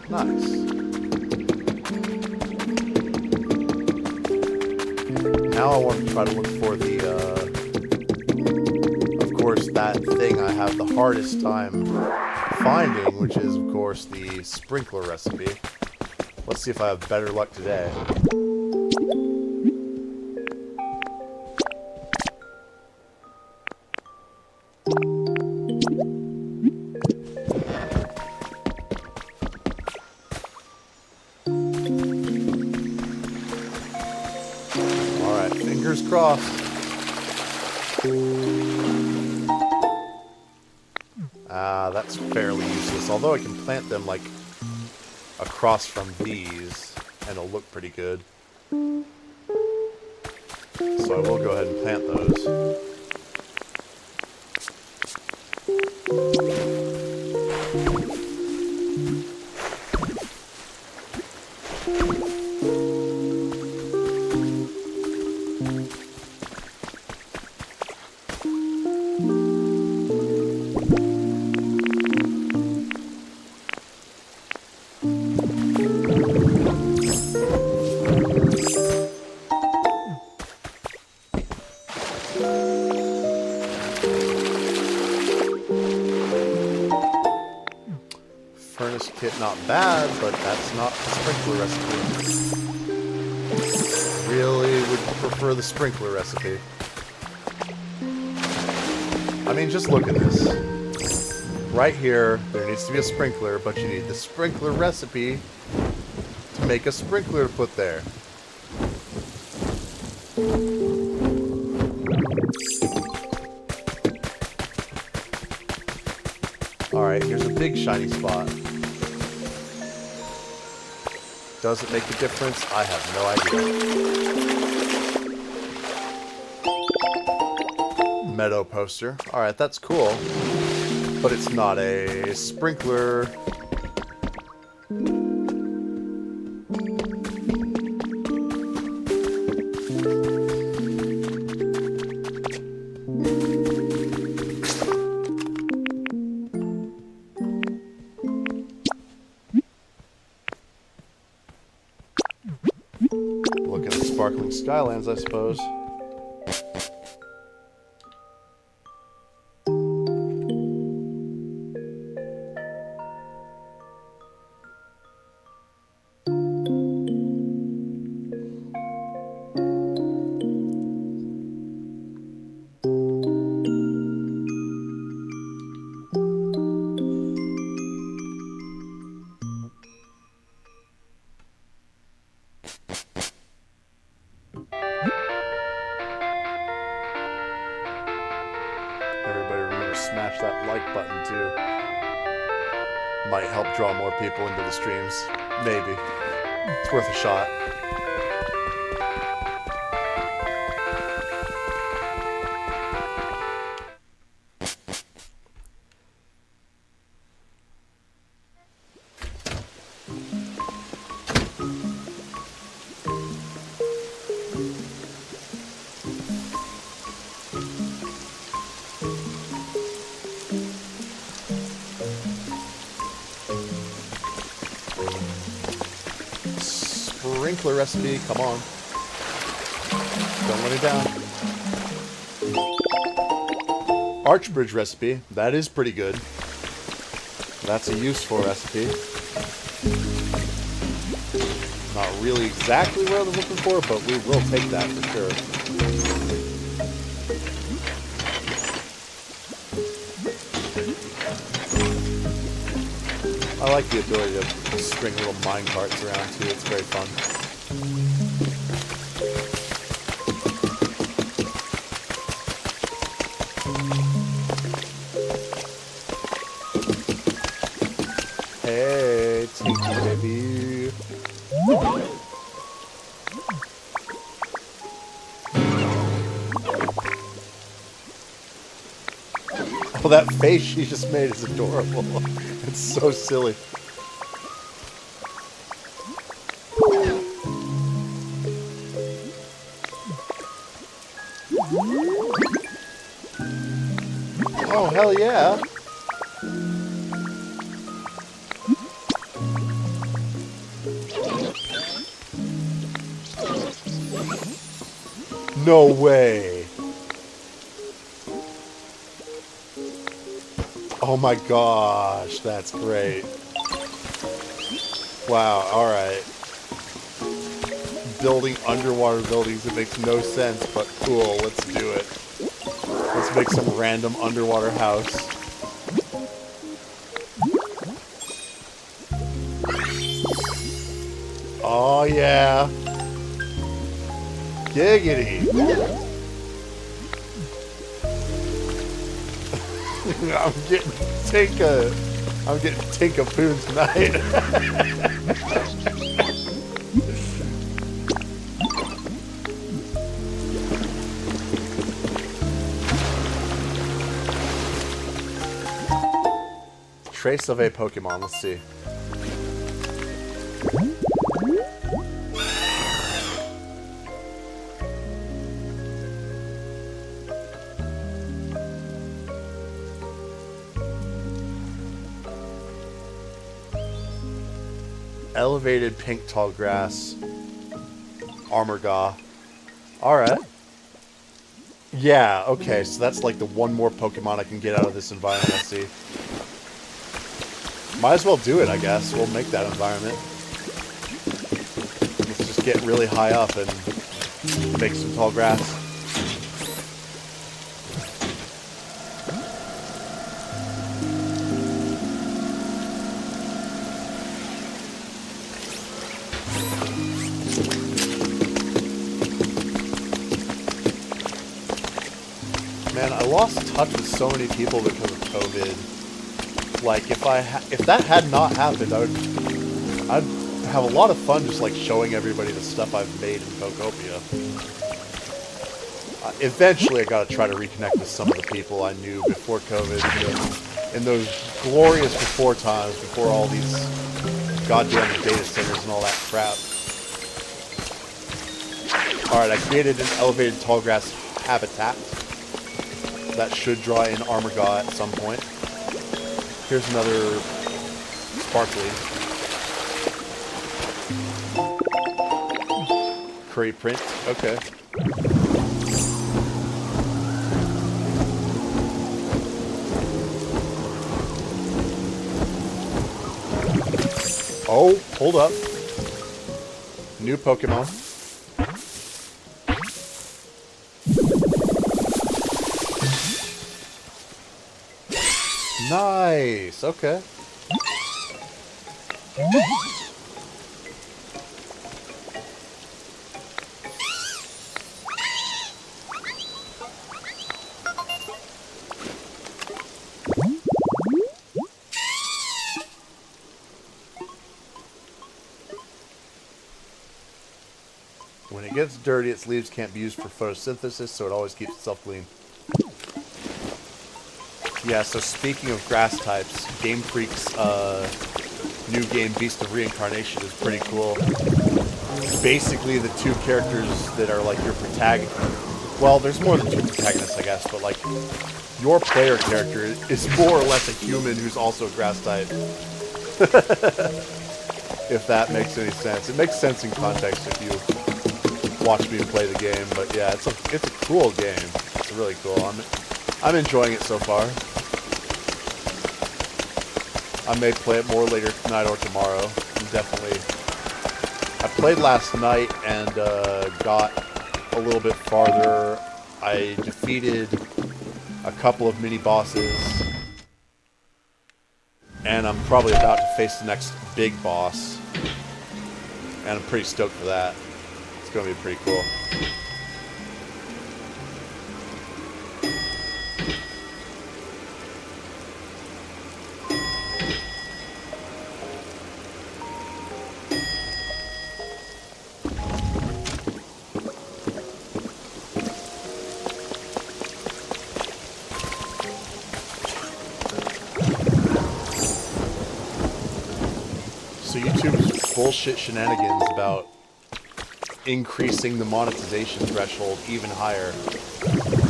Nice. Now I want to try to look for the, of course, that thing I have the hardest time finding, which is, of course, the sprinkler recipe. Let's see if I have better luck today. Fingers crossed. That's fairly useless. Although I can plant them, like, across from these, and it'll look pretty good. So I will go ahead and plant those. kit, not bad, but that's not the sprinkler recipe. Really would prefer the sprinkler recipe. I mean, just look at this. Right here, there needs to be a sprinkler, but you need the sprinkler recipe to make a sprinkler to put there. Alright, here's a big shiny spot. Does it make a difference? I have no idea. Meadow poster. Alright, that's cool. But it's not a sprinkler. Look at the sparkling skylands, I suppose. Everybody remember to smash that like button too. Might help draw more people into the streams. Maybe. It's worth a shot. Sprinkler recipe, come on. Don't let it down. Arch bridge recipe, that is pretty good. That's a useful recipe. Not really exactly what I was looking for, but we will take that for sure. I like the ability to string little mine carts around too, it's very fun. Hey, Tinky baby. Oh, that face she just made is adorable. It's so silly. Oh, hell yeah. No way. Oh my gosh, that's great. Wow, alright. Building underwater buildings, it makes no sense, but cool, let's do it. Let's make some random underwater house. Oh yeah. Giggity. I'm getting Tinkapoon tonight. Trace of a Pokemon, let's see. Elevated pink tall grass. Armorga. Alright. Yeah, okay, so that's like the one more Pokemon I can get out of this environment, let's see. Might as well do it, I guess. We'll make that environment. Let's just get really high up and make some tall grass. Man, I lost touch with so many people because of COVID. Like, if that had not happened, I'd have a lot of fun just like showing everybody the stuff I've made in Pokopia. Eventually, I gotta try to reconnect with some of the people I knew before COVID, in those glorious before times, before all these goddamn data centers and all that crap. Alright, I created an elevated tall grass habitat that should draw in Armorgaw at some point. Here's another sparkly. Curry print, okay. Oh, hold up. New Pokemon. Nice, okay. When it gets dirty, its leaves can't be used for photosynthesis, so it always keeps itself clean. Yeah, so speaking of grass types, Game Freak's new game, Beast of Reincarnation, is pretty cool. Basically, the two characters that are like your protagonist. Well, there's more than two protagonists, I guess, but like your player character is more or less a human who's also a grass type. If that makes any sense. It makes sense in context if you watch me play the game, but yeah, it's a cool game. It's really cool. I'm enjoying it so far. I may play it more later tonight or tomorrow. Definitely. I played last night and got a little bit farther. I defeated a couple of mini bosses, and I'm probably about to face the next big boss, and I'm pretty stoked for that. It's going to be pretty cool. So YouTube's bullshit shenanigans about increasing the monetization threshold even higher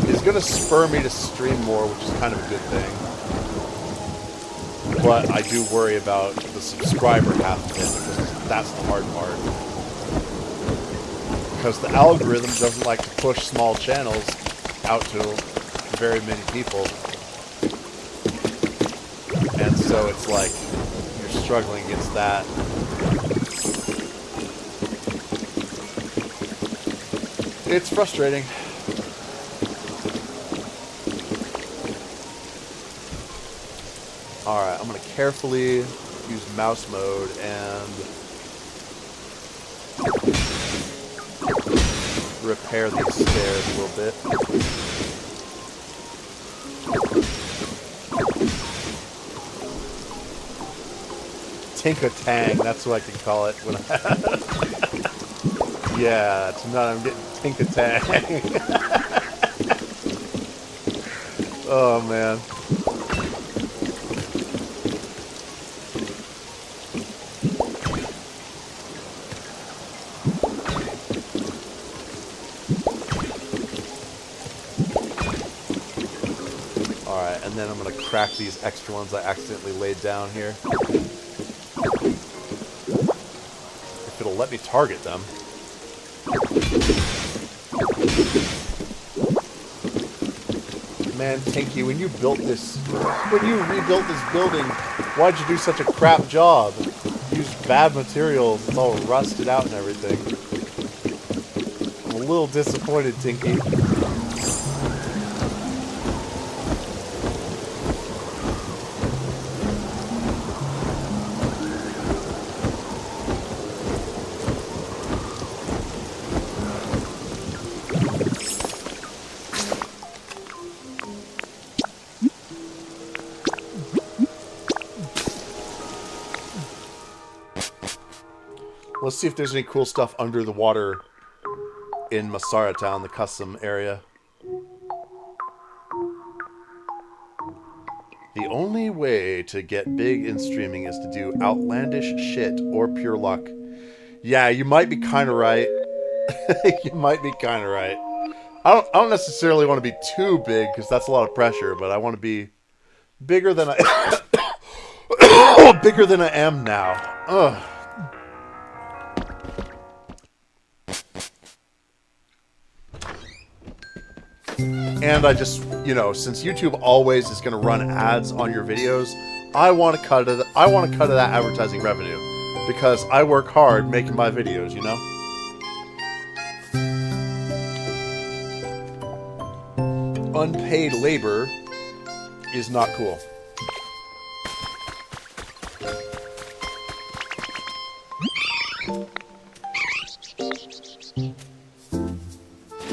is going to spur me to stream more, which is kind of a good thing. But I do worry about the subscriber half of it, because that's the hard part. Because the algorithm doesn't like to push small channels out to very many people. And so it's like you're struggling against that. It's frustrating. Alright, I'm going to carefully use mouse mode and repair these stairs a little bit. Tinkaton, that's what I can call it when yeah, tonight I'm getting Tinkaton. Oh man. Alright, and then I'm going to crack these extra ones I accidentally laid down here. If it'll let me target them. Man, Tinky, when you rebuilt this building, why'd you do such a crap job? You used bad materials, it's all rusted out and everything. I'm a little disappointed, Tinky. Let's see if there's any cool stuff under the water in Masara Town, the custom area. The only way to get big in streaming is to do outlandish shit or pure luck. Yeah, you might be kind of right. You might be kind of right. I don't necessarily want to be too big because that's a lot of pressure, but I want to be bigger than I bigger than I am now. Ugh. And I just, you know, since YouTube always is going to run ads on your videos, I want to cut it. I want to cut of that advertising revenue because I work hard making my videos, you know. Unpaid labor is not cool.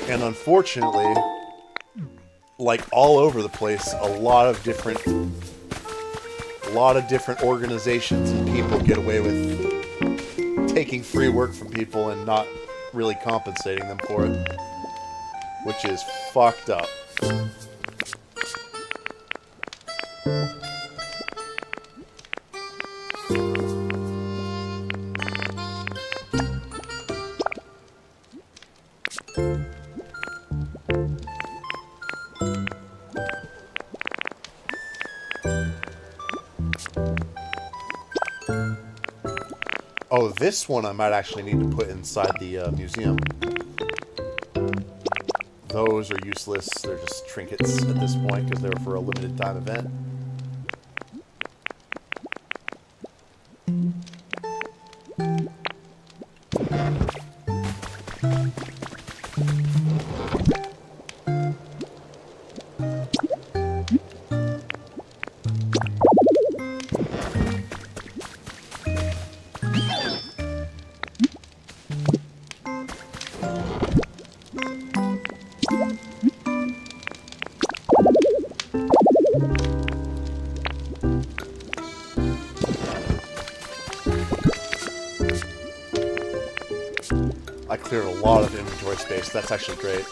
And unfortunately, like all over the place, a lot of different organizations and people get away with taking free work from people and not really compensating them for it, which is fucked up. Oh, this one I might actually need to put inside the museum. Those are useless. They're just trinkets at this point because they were for a limited time event. I cleared a lot of inventory space. That's actually great.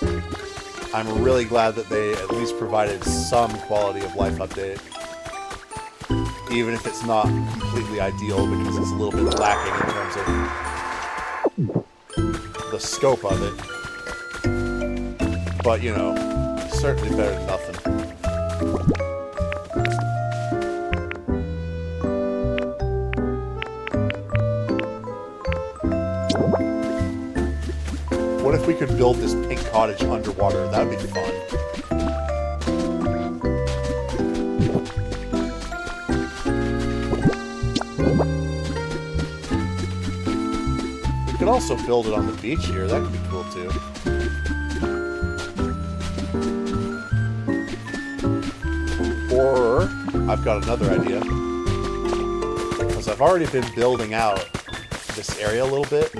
I'm really glad that they at least provided some quality of life update. Even if it's not completely ideal because it's a little bit lacking in terms of the scope of it. But, you know, certainly better than nothing. What if we could build this pink cottage underwater? That would be fun. We could also build it on the beach here. That could be cool too. Or, I've got another idea. Because I've already been building out this area a little bit.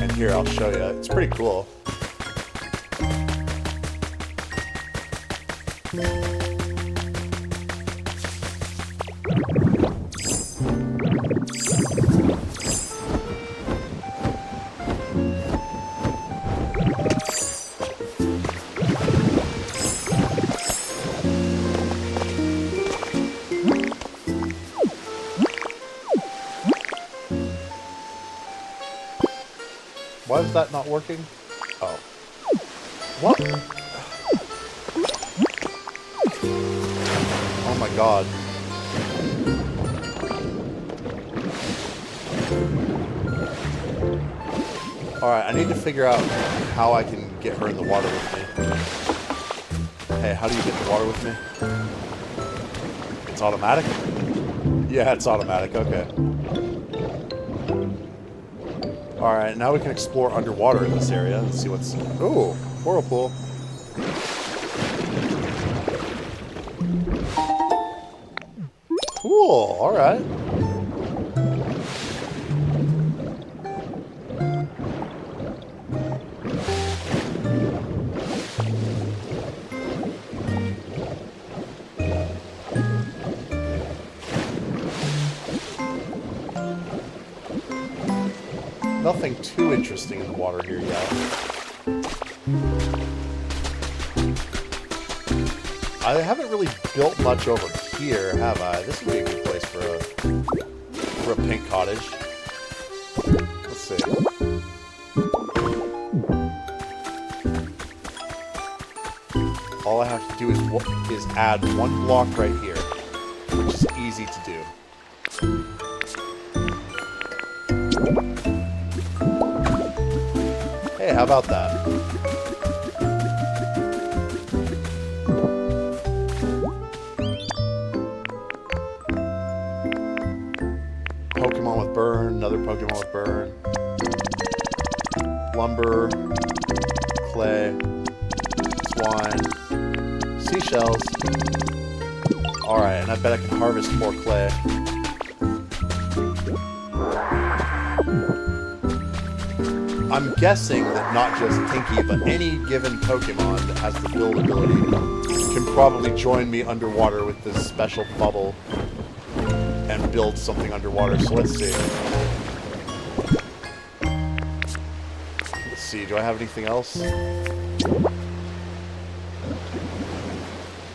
And here, I'll show you. It's pretty cool. Why is that not working? Oh. What? Oh my god. Alright, I need to figure out how I can get her in the water with me. Hey, how do you get in the water with me? It's automatic? Yeah, it's automatic. Okay. Alright, now we can explore underwater in this area and see what's... Ooh, whirlpool. Cool, alright. Nothing too interesting in the water here yet. I haven't really built much over here, have I? This would be a good place for a pink cottage. Let's see. All I have to do is add one block right here, which is easy to do. Hey, how about that? Pokemon with burn, another Pokemon with burn. Lumber, clay, swine, seashells. Alright, and I bet I can harvest more clay. I'm guessing that not just Tinky, but any given Pokemon that has the build ability can probably join me underwater with this special bubble and build something underwater. So let's see. Let's see, do I have anything else?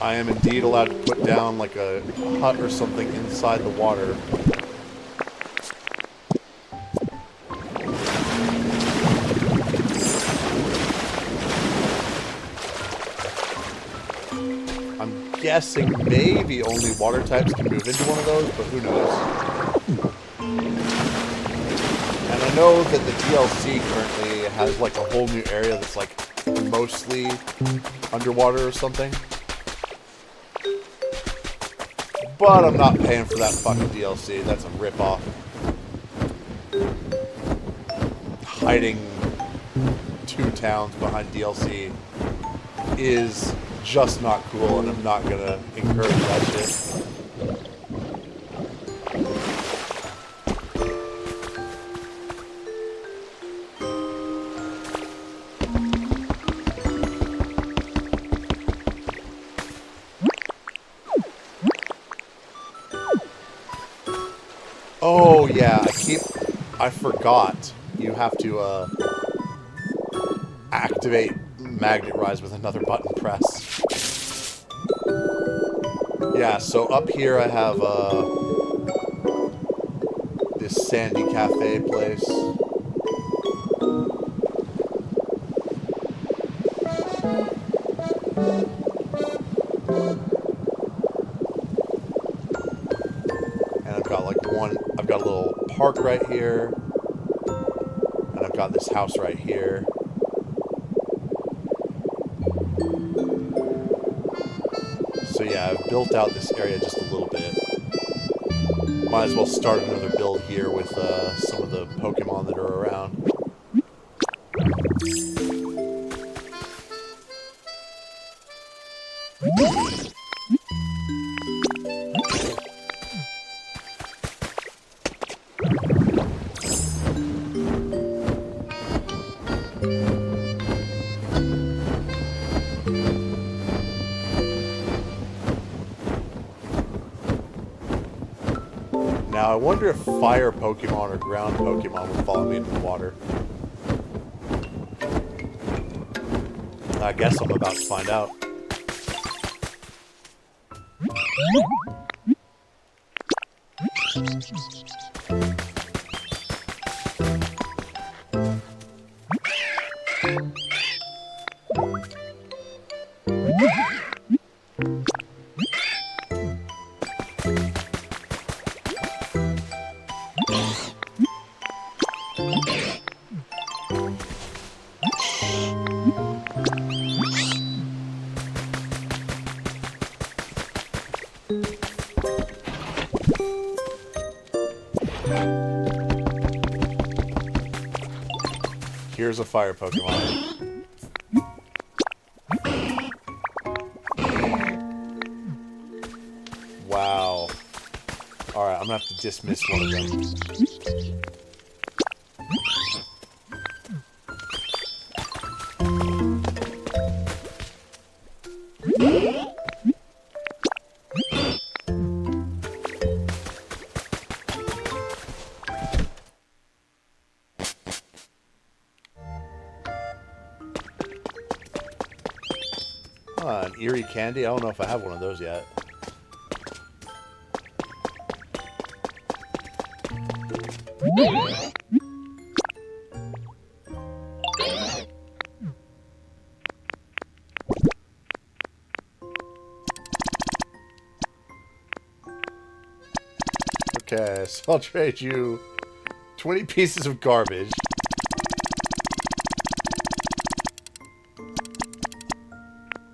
I am indeed allowed to put down like a hut or something inside the water. Guessing maybe only water types can move into one of those, but who knows. And I know that the DLC currently has like a whole new area that's like mostly underwater or something. But I'm not paying for that fucking DLC. That's a ripoff. Hiding 2 towns behind DLC is just not cool, and I'm not gonna encourage that shit. Oh yeah, I forgot. You have to activate Magnet Rise with another button press. Yeah, so up here I have this sandy cafe place. And I've got I've got a little park right here. And I've got this house right here. So yeah, I've built out this area just a little bit. Might as well start another build here with some of the Pokemon that are around. Now, I wonder if fire Pokemon or ground Pokemon will follow me into the water. I guess I'm about to find out. Here's a fire Pokemon. Wow. Alright, I'm gonna have to dismiss one of them. An eerie candy? I don't know if I have one of those yet. Okay, so I'll trade you 20 pieces of garbage.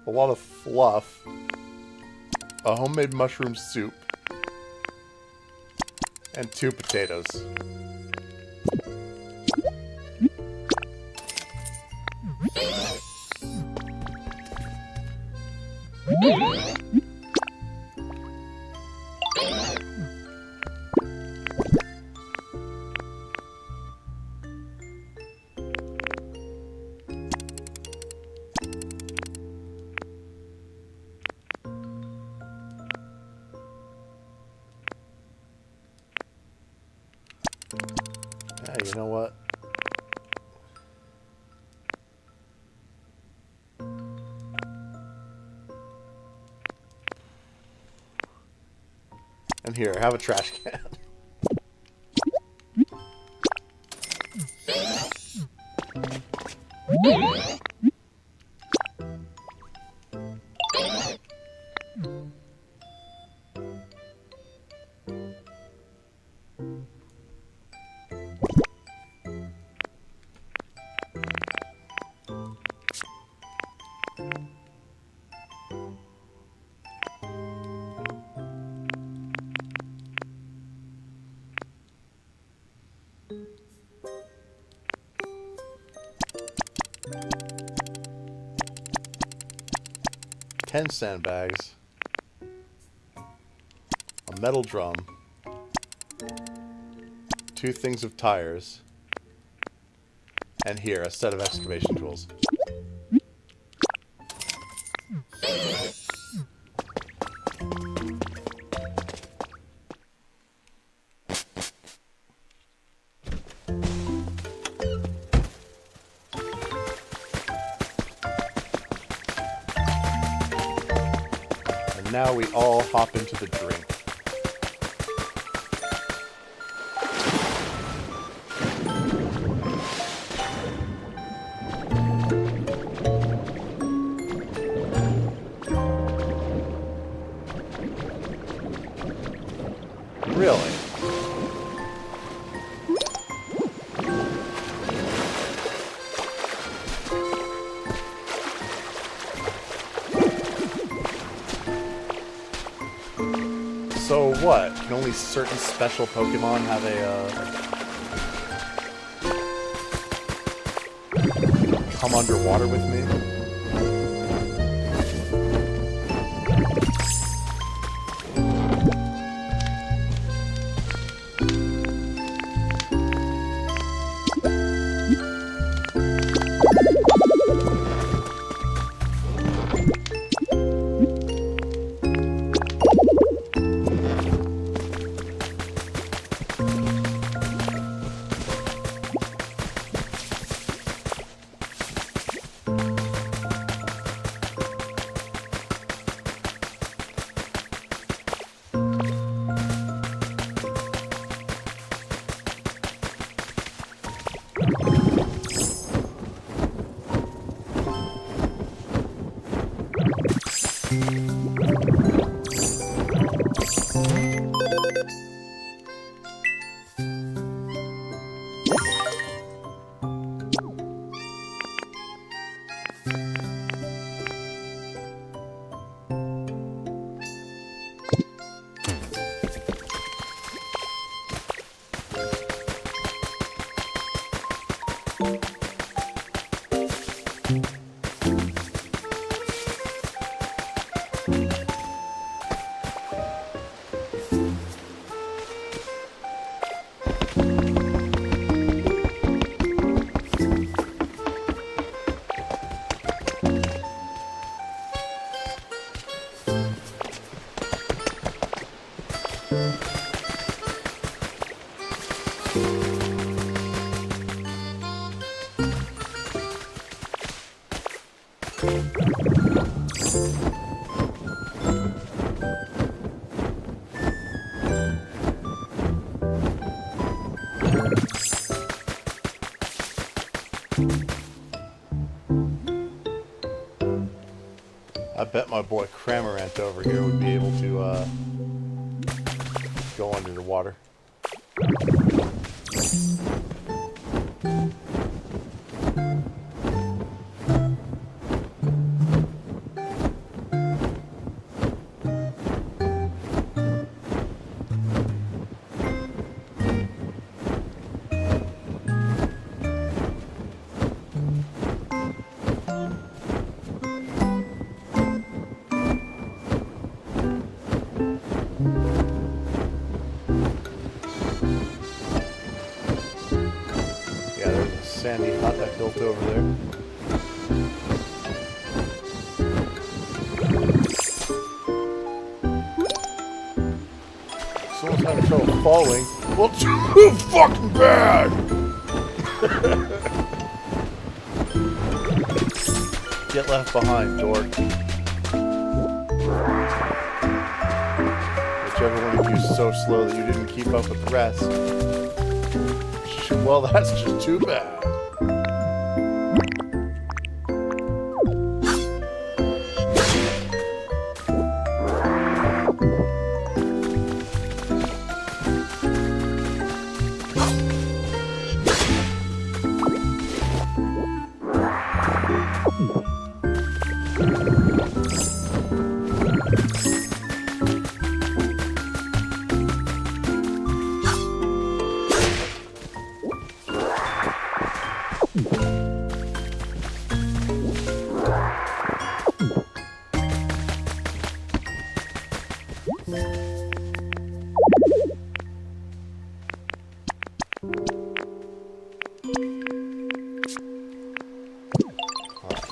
A lot of fluff, a homemade mushroom soup, and 2 potatoes. Yeah, you know what? And here, have a trash can. Ten sandbags, a metal drum, 2 things of tires, and here, a set of excavation tools. Now we all hop into the drink. Really? So what? Can only certain special Pokemon have a come underwater with me? I bet my boy Cramorant over here would be able to go under the water. Sandy hut I built over there. Someone's having trouble falling. Well, too fucking bad! Get left behind, dork. Whichever one of you is so slow that you didn't keep up with the rest. Well, that's just too bad.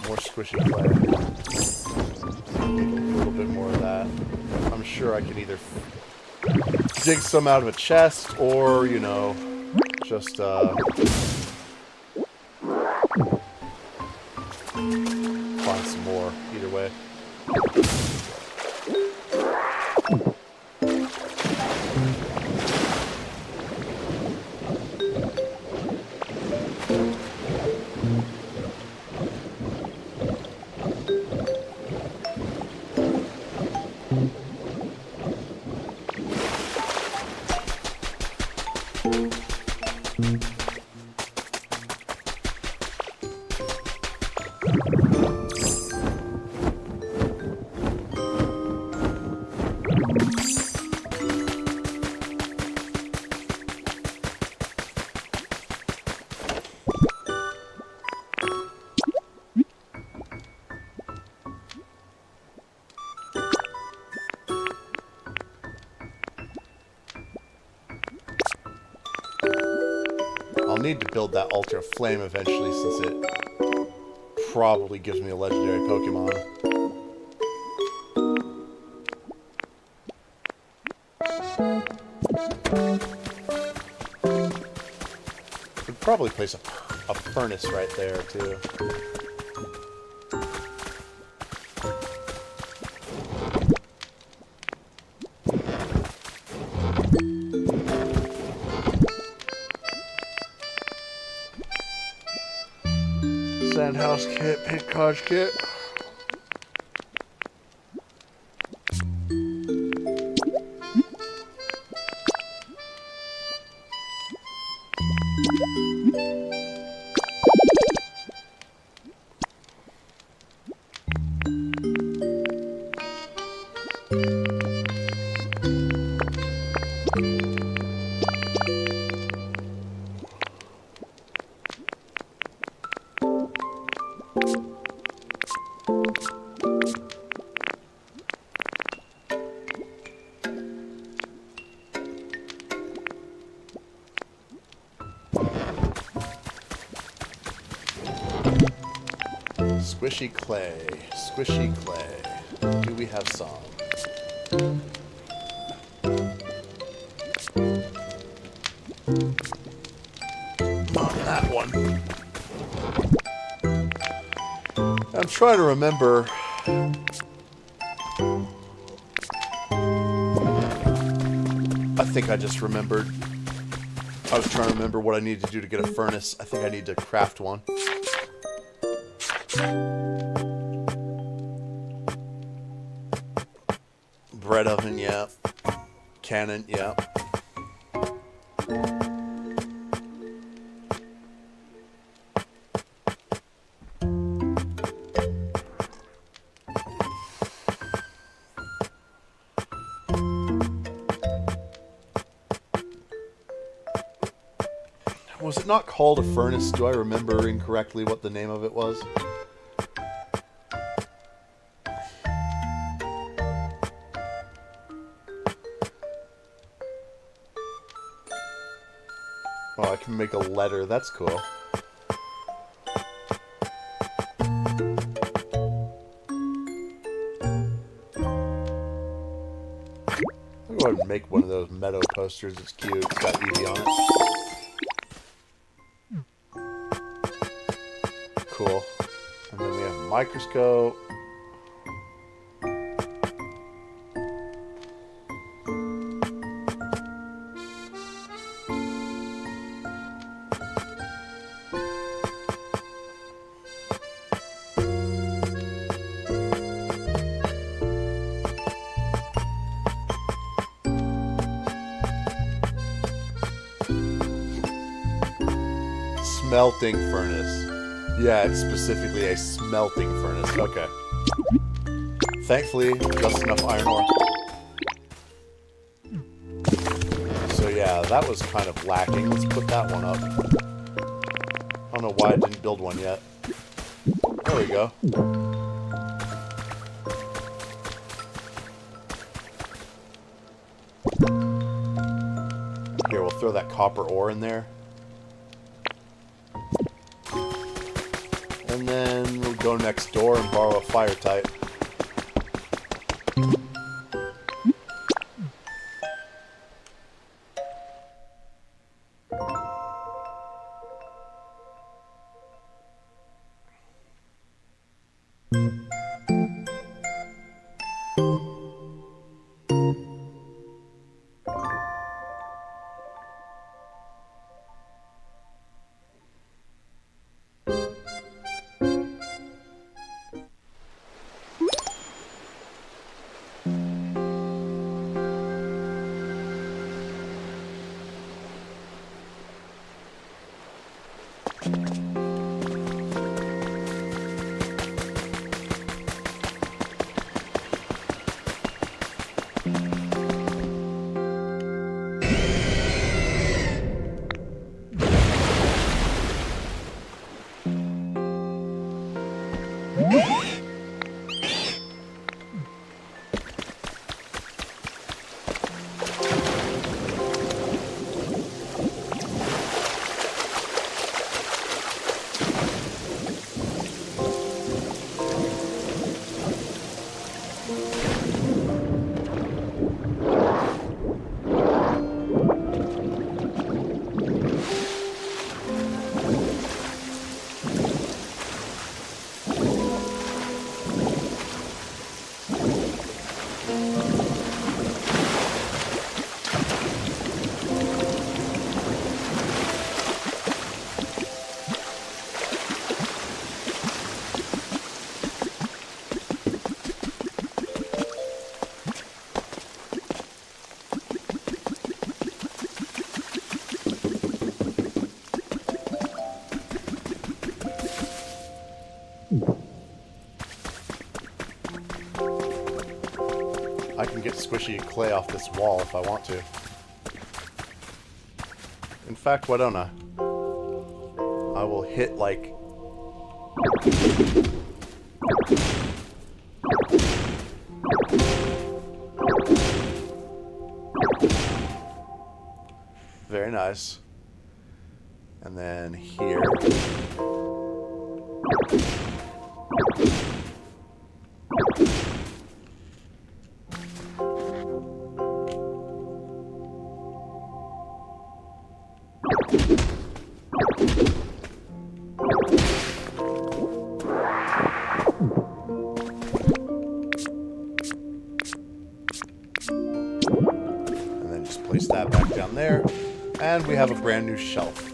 More squishy clay. A little bit more of that. I'm sure I can either dig some out of a chest or, you know, just find some more. Either way. I'll need to build that Ultra Flame eventually, since it probably gives me a legendary Pokemon. Could probably place a furnace right there, too. Sandhouse kit, paint cottage kit. Squishy clay, squishy clay. Do we have some? one. I'm trying to remember. I think I just remembered. I was trying to remember what I needed to do to get a furnace. I think I need to craft one. Bread oven, yeah. Cannon, yeah. Was it not called a furnace? Do I remember incorrectly what the name of it was? Oh, I can make a letter. That's cool. I'll go ahead and make one of those meadow posters. It's cute. It's got Eevee on it. Cool. And then we have a microscope. Smelting furnace. Yeah, it's specifically a smelting furnace. Okay. Thankfully, just enough iron ore. So yeah, that was kind of lacking. Let's put that one up. I don't know why I didn't build one yet. There we go. Here, we'll throw that copper ore in there. And then we'll go next door and borrow a fire type. I can get squishy clay off this wall if I want to. In fact, why don't I? I will hit, like... Very nice. And then here. place that back down there. And we have a brand new shelf.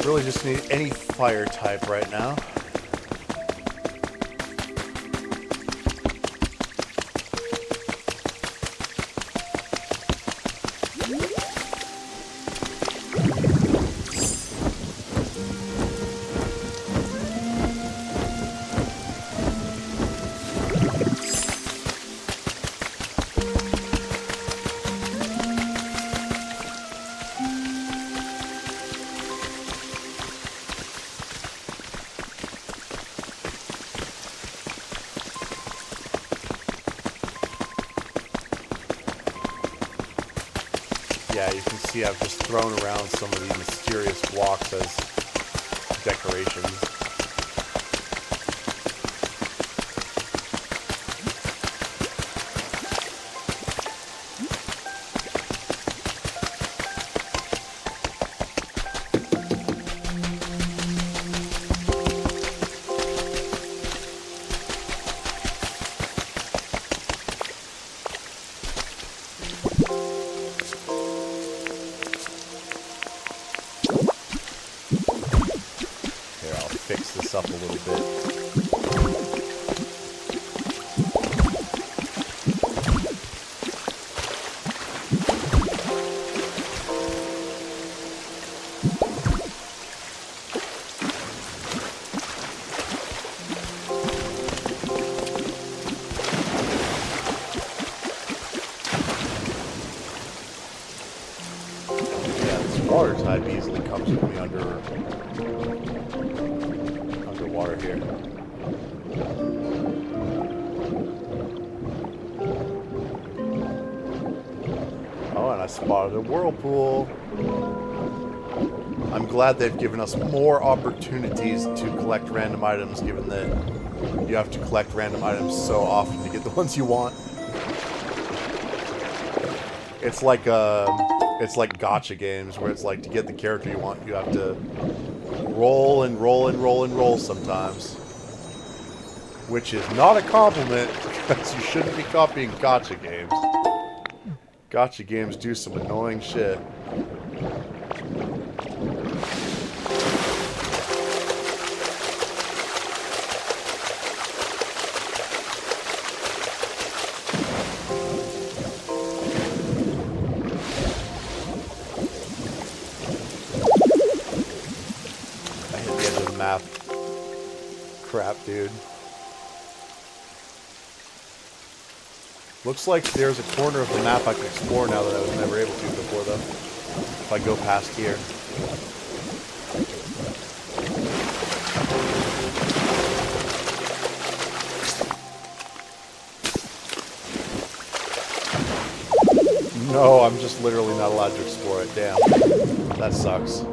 Really just need any fire type right now. Yeah, you can see I've just thrown around some of these mysterious blocks as decorations. Fix this up a little bit. Yeah, this water type easily comes with me underwater here. Oh, and I spotted a whirlpool. I'm glad they've given us more opportunities to collect random items, given that you have to collect random items so often to get the ones you want. It's like gacha games where it's like to get the character you want, you have to roll and roll and roll and roll sometimes. Which is not a compliment, because you shouldn't be copying gacha games. Gacha games do some annoying shit. I hit the edge of the map. Crap, dude. Looks like there's a corner of the map I can explore now that I was never able to before, though. If I go past here. No, I'm just literally not allowed to explore it. Damn. That sucks.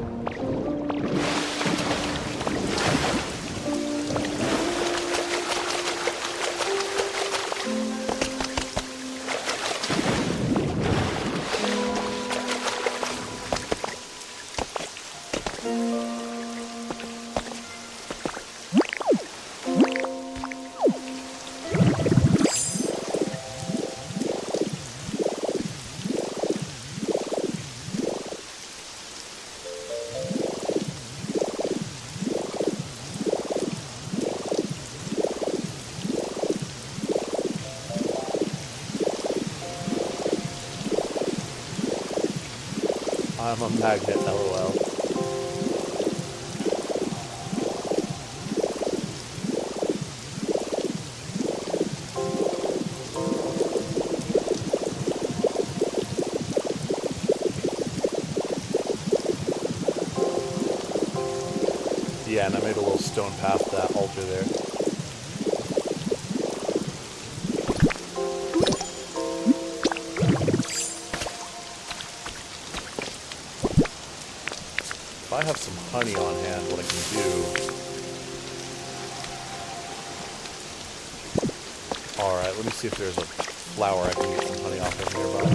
I'm a magnet, lol. Yeah, and I made a little stone path to that altar there. If I have some honey on hand, what I can do... Alright, let me see if there's a flower I can get some honey off of nearby.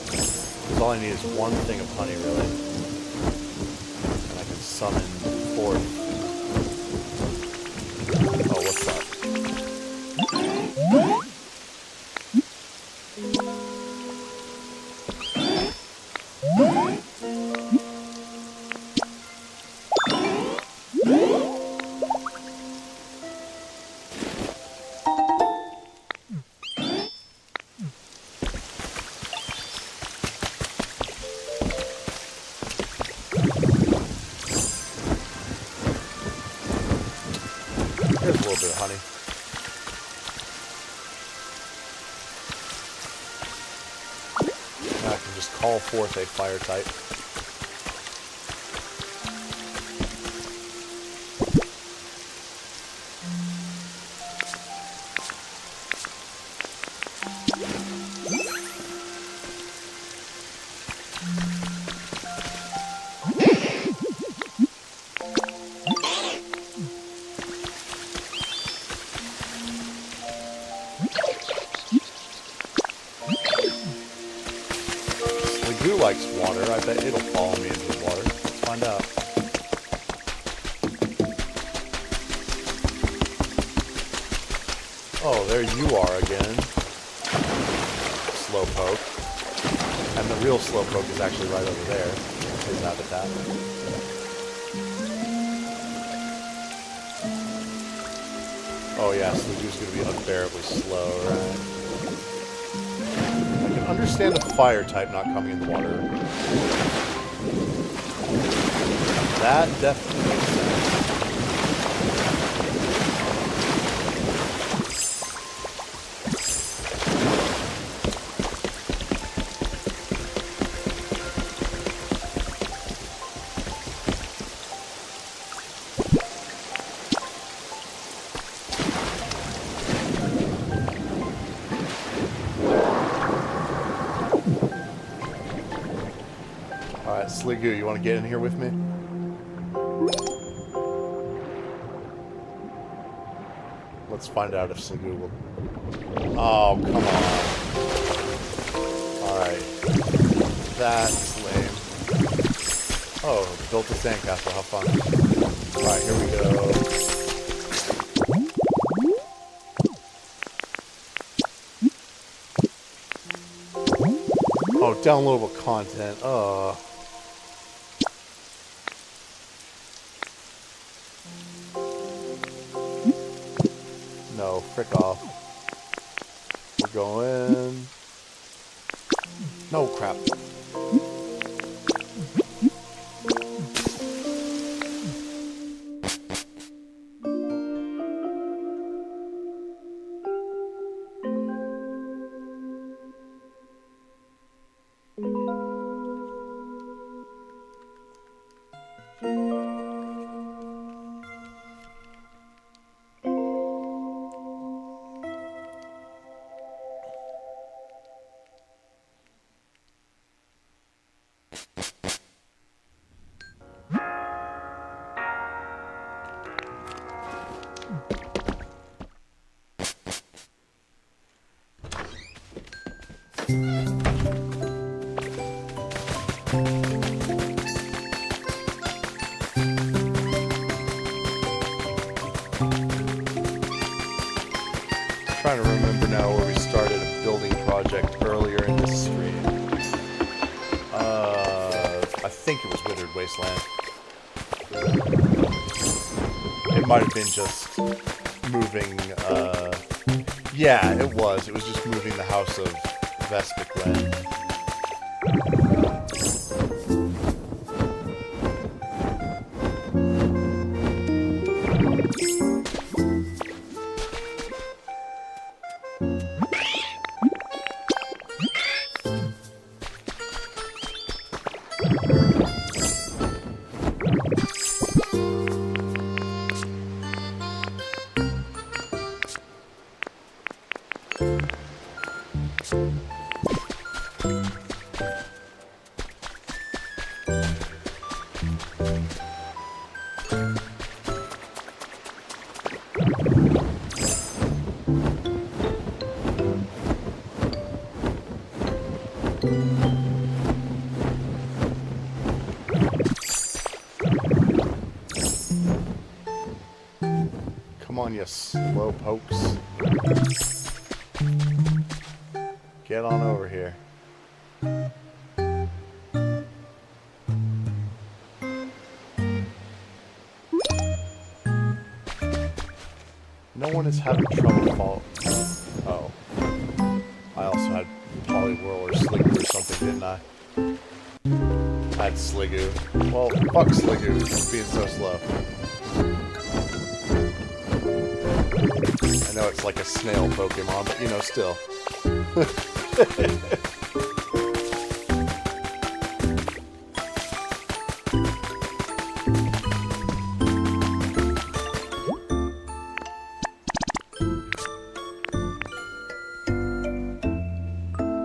Because all I need is one thing of honey, really. And I can summon forth... Oh, what's up? There's a little bit of honey. Now I can just call forth a fire type. Who likes water? I bet it'll follow me into the water. Let's find out. Oh, there you are again. Slowpoke. And the real Slowpoke is actually right over there. His habitat. Oh yeah, Sliggoo's gonna be unbearably slow, right? Understand a fire type not coming in the water. That definitely makes sense. Alright, Sliggoo, you want to get in here with me? Let's find out if Sliggoo will... Oh, come on. Alright. That's lame. Oh, built a sandcastle, how fun. Alright, here we go. Oh, downloadable content. No, frick off. We're going... No, crap. Trying to remember now where we started a building project earlier in this stream. I think it was Withered Wasteland. It might have been just moving, yeah, it was. It was just moving the house of Vespic Glen. Come on, you slow pokes. Get on over here. No one is having trouble fall. Oh. I also had Poliwhirl or Sliggoo or something, didn't I? I had Sliggoo. Well, fuck Sliggoo for being so slow. I know it's like a snail Pokemon, but you know, still.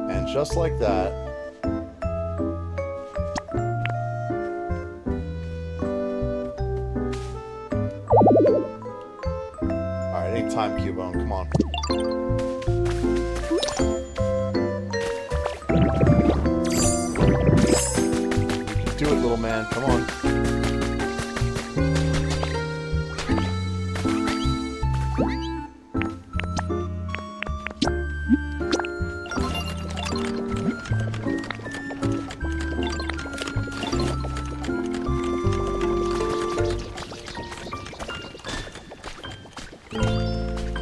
And just like that, alright, any time, Cubone, come on. Do it, little man. Come on.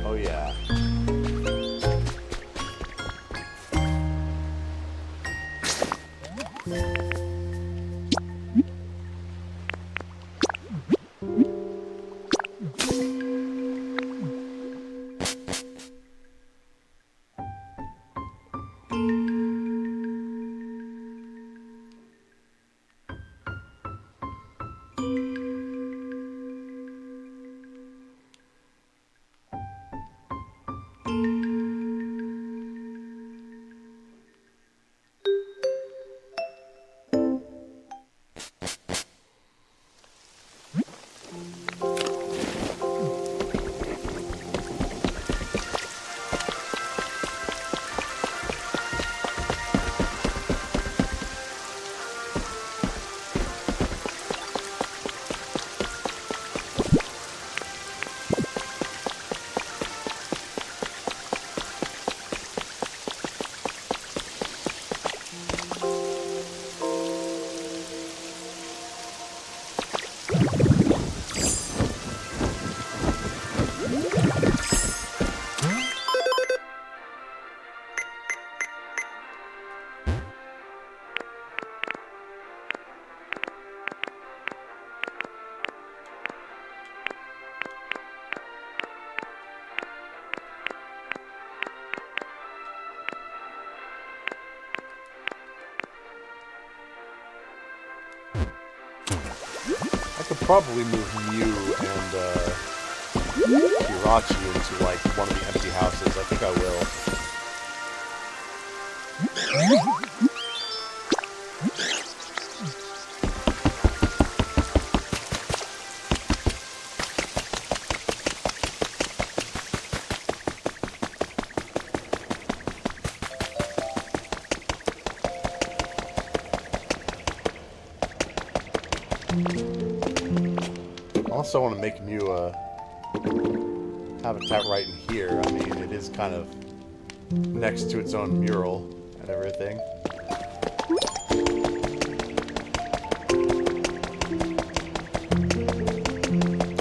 Oh, yeah. I could probably move Mew and Jirachi into like one of the empty houses. I think I will. Also, want to make Mew a habitat right in here. I mean, it is kind of next to its own mural and everything.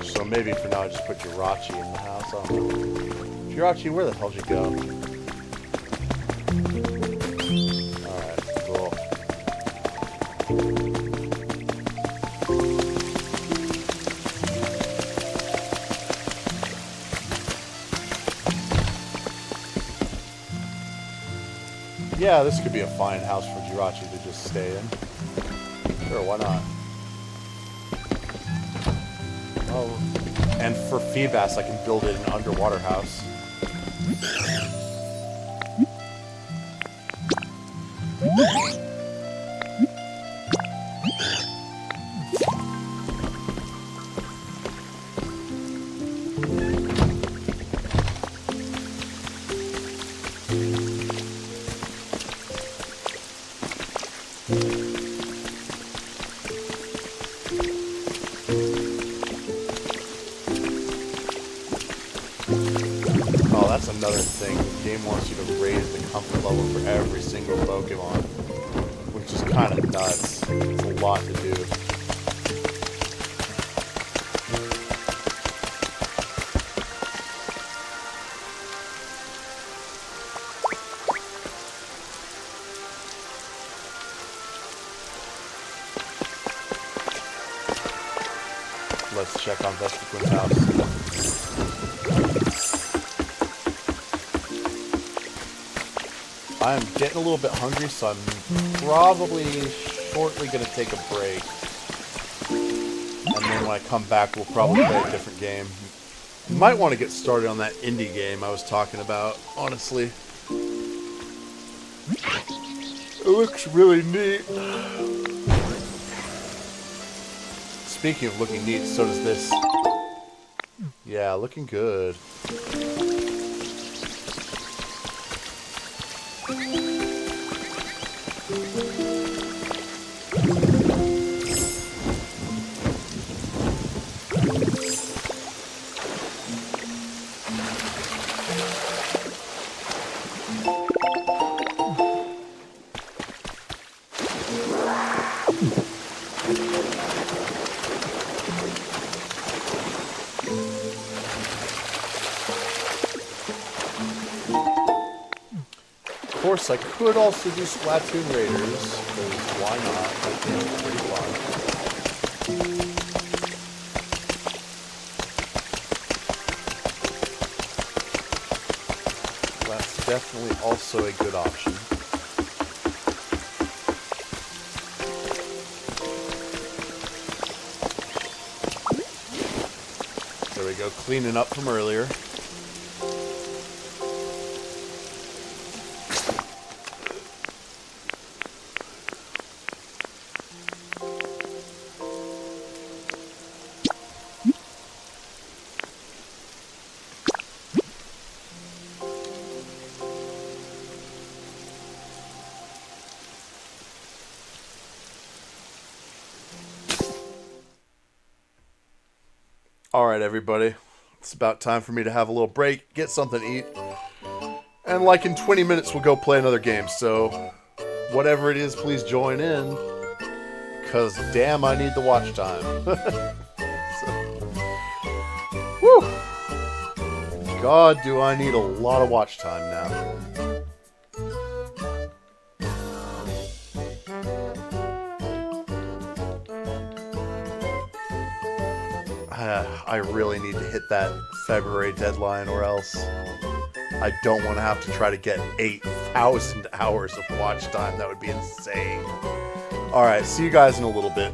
So maybe for now, I just put Jirachi in the house. I don't know. Jirachi, where the hell did you go? Alright, cool. Yeah, this could be a fine house for Jirachi to just stay in. Sure, why not? Oh, and for Feebas, I can build it an underwater house. Oh, that's another thing. The game wants you to raise the comfort level for every single Pokemon, which is kind of nuts. It's a lot to do. Let's check on Vestiquin's house. I'm getting a little bit hungry, so I'm probably shortly going to take a break. And then when I come back, we'll probably play a different game. You might want to get started on that indie game I was talking about, honestly. It looks really neat. Speaking of looking neat, so does this. Yeah, looking good. Of course, I could also do Splatoon Raiders, because why not? That game's pretty fun. That's definitely also a good option. There we go, cleaning up from earlier. Alright, everybody. It's about time for me to have a little break, get something to eat. And like in 20 minutes, we'll go play another game. So, whatever it is, please join in. Because, damn, I need the watch time. Whew. God, do I need a lot of watch time now. I really need to hit that February deadline, or else I don't want to have to try to get 8,000 hours of watch time. That would be insane. Alright, see you guys in a little bit.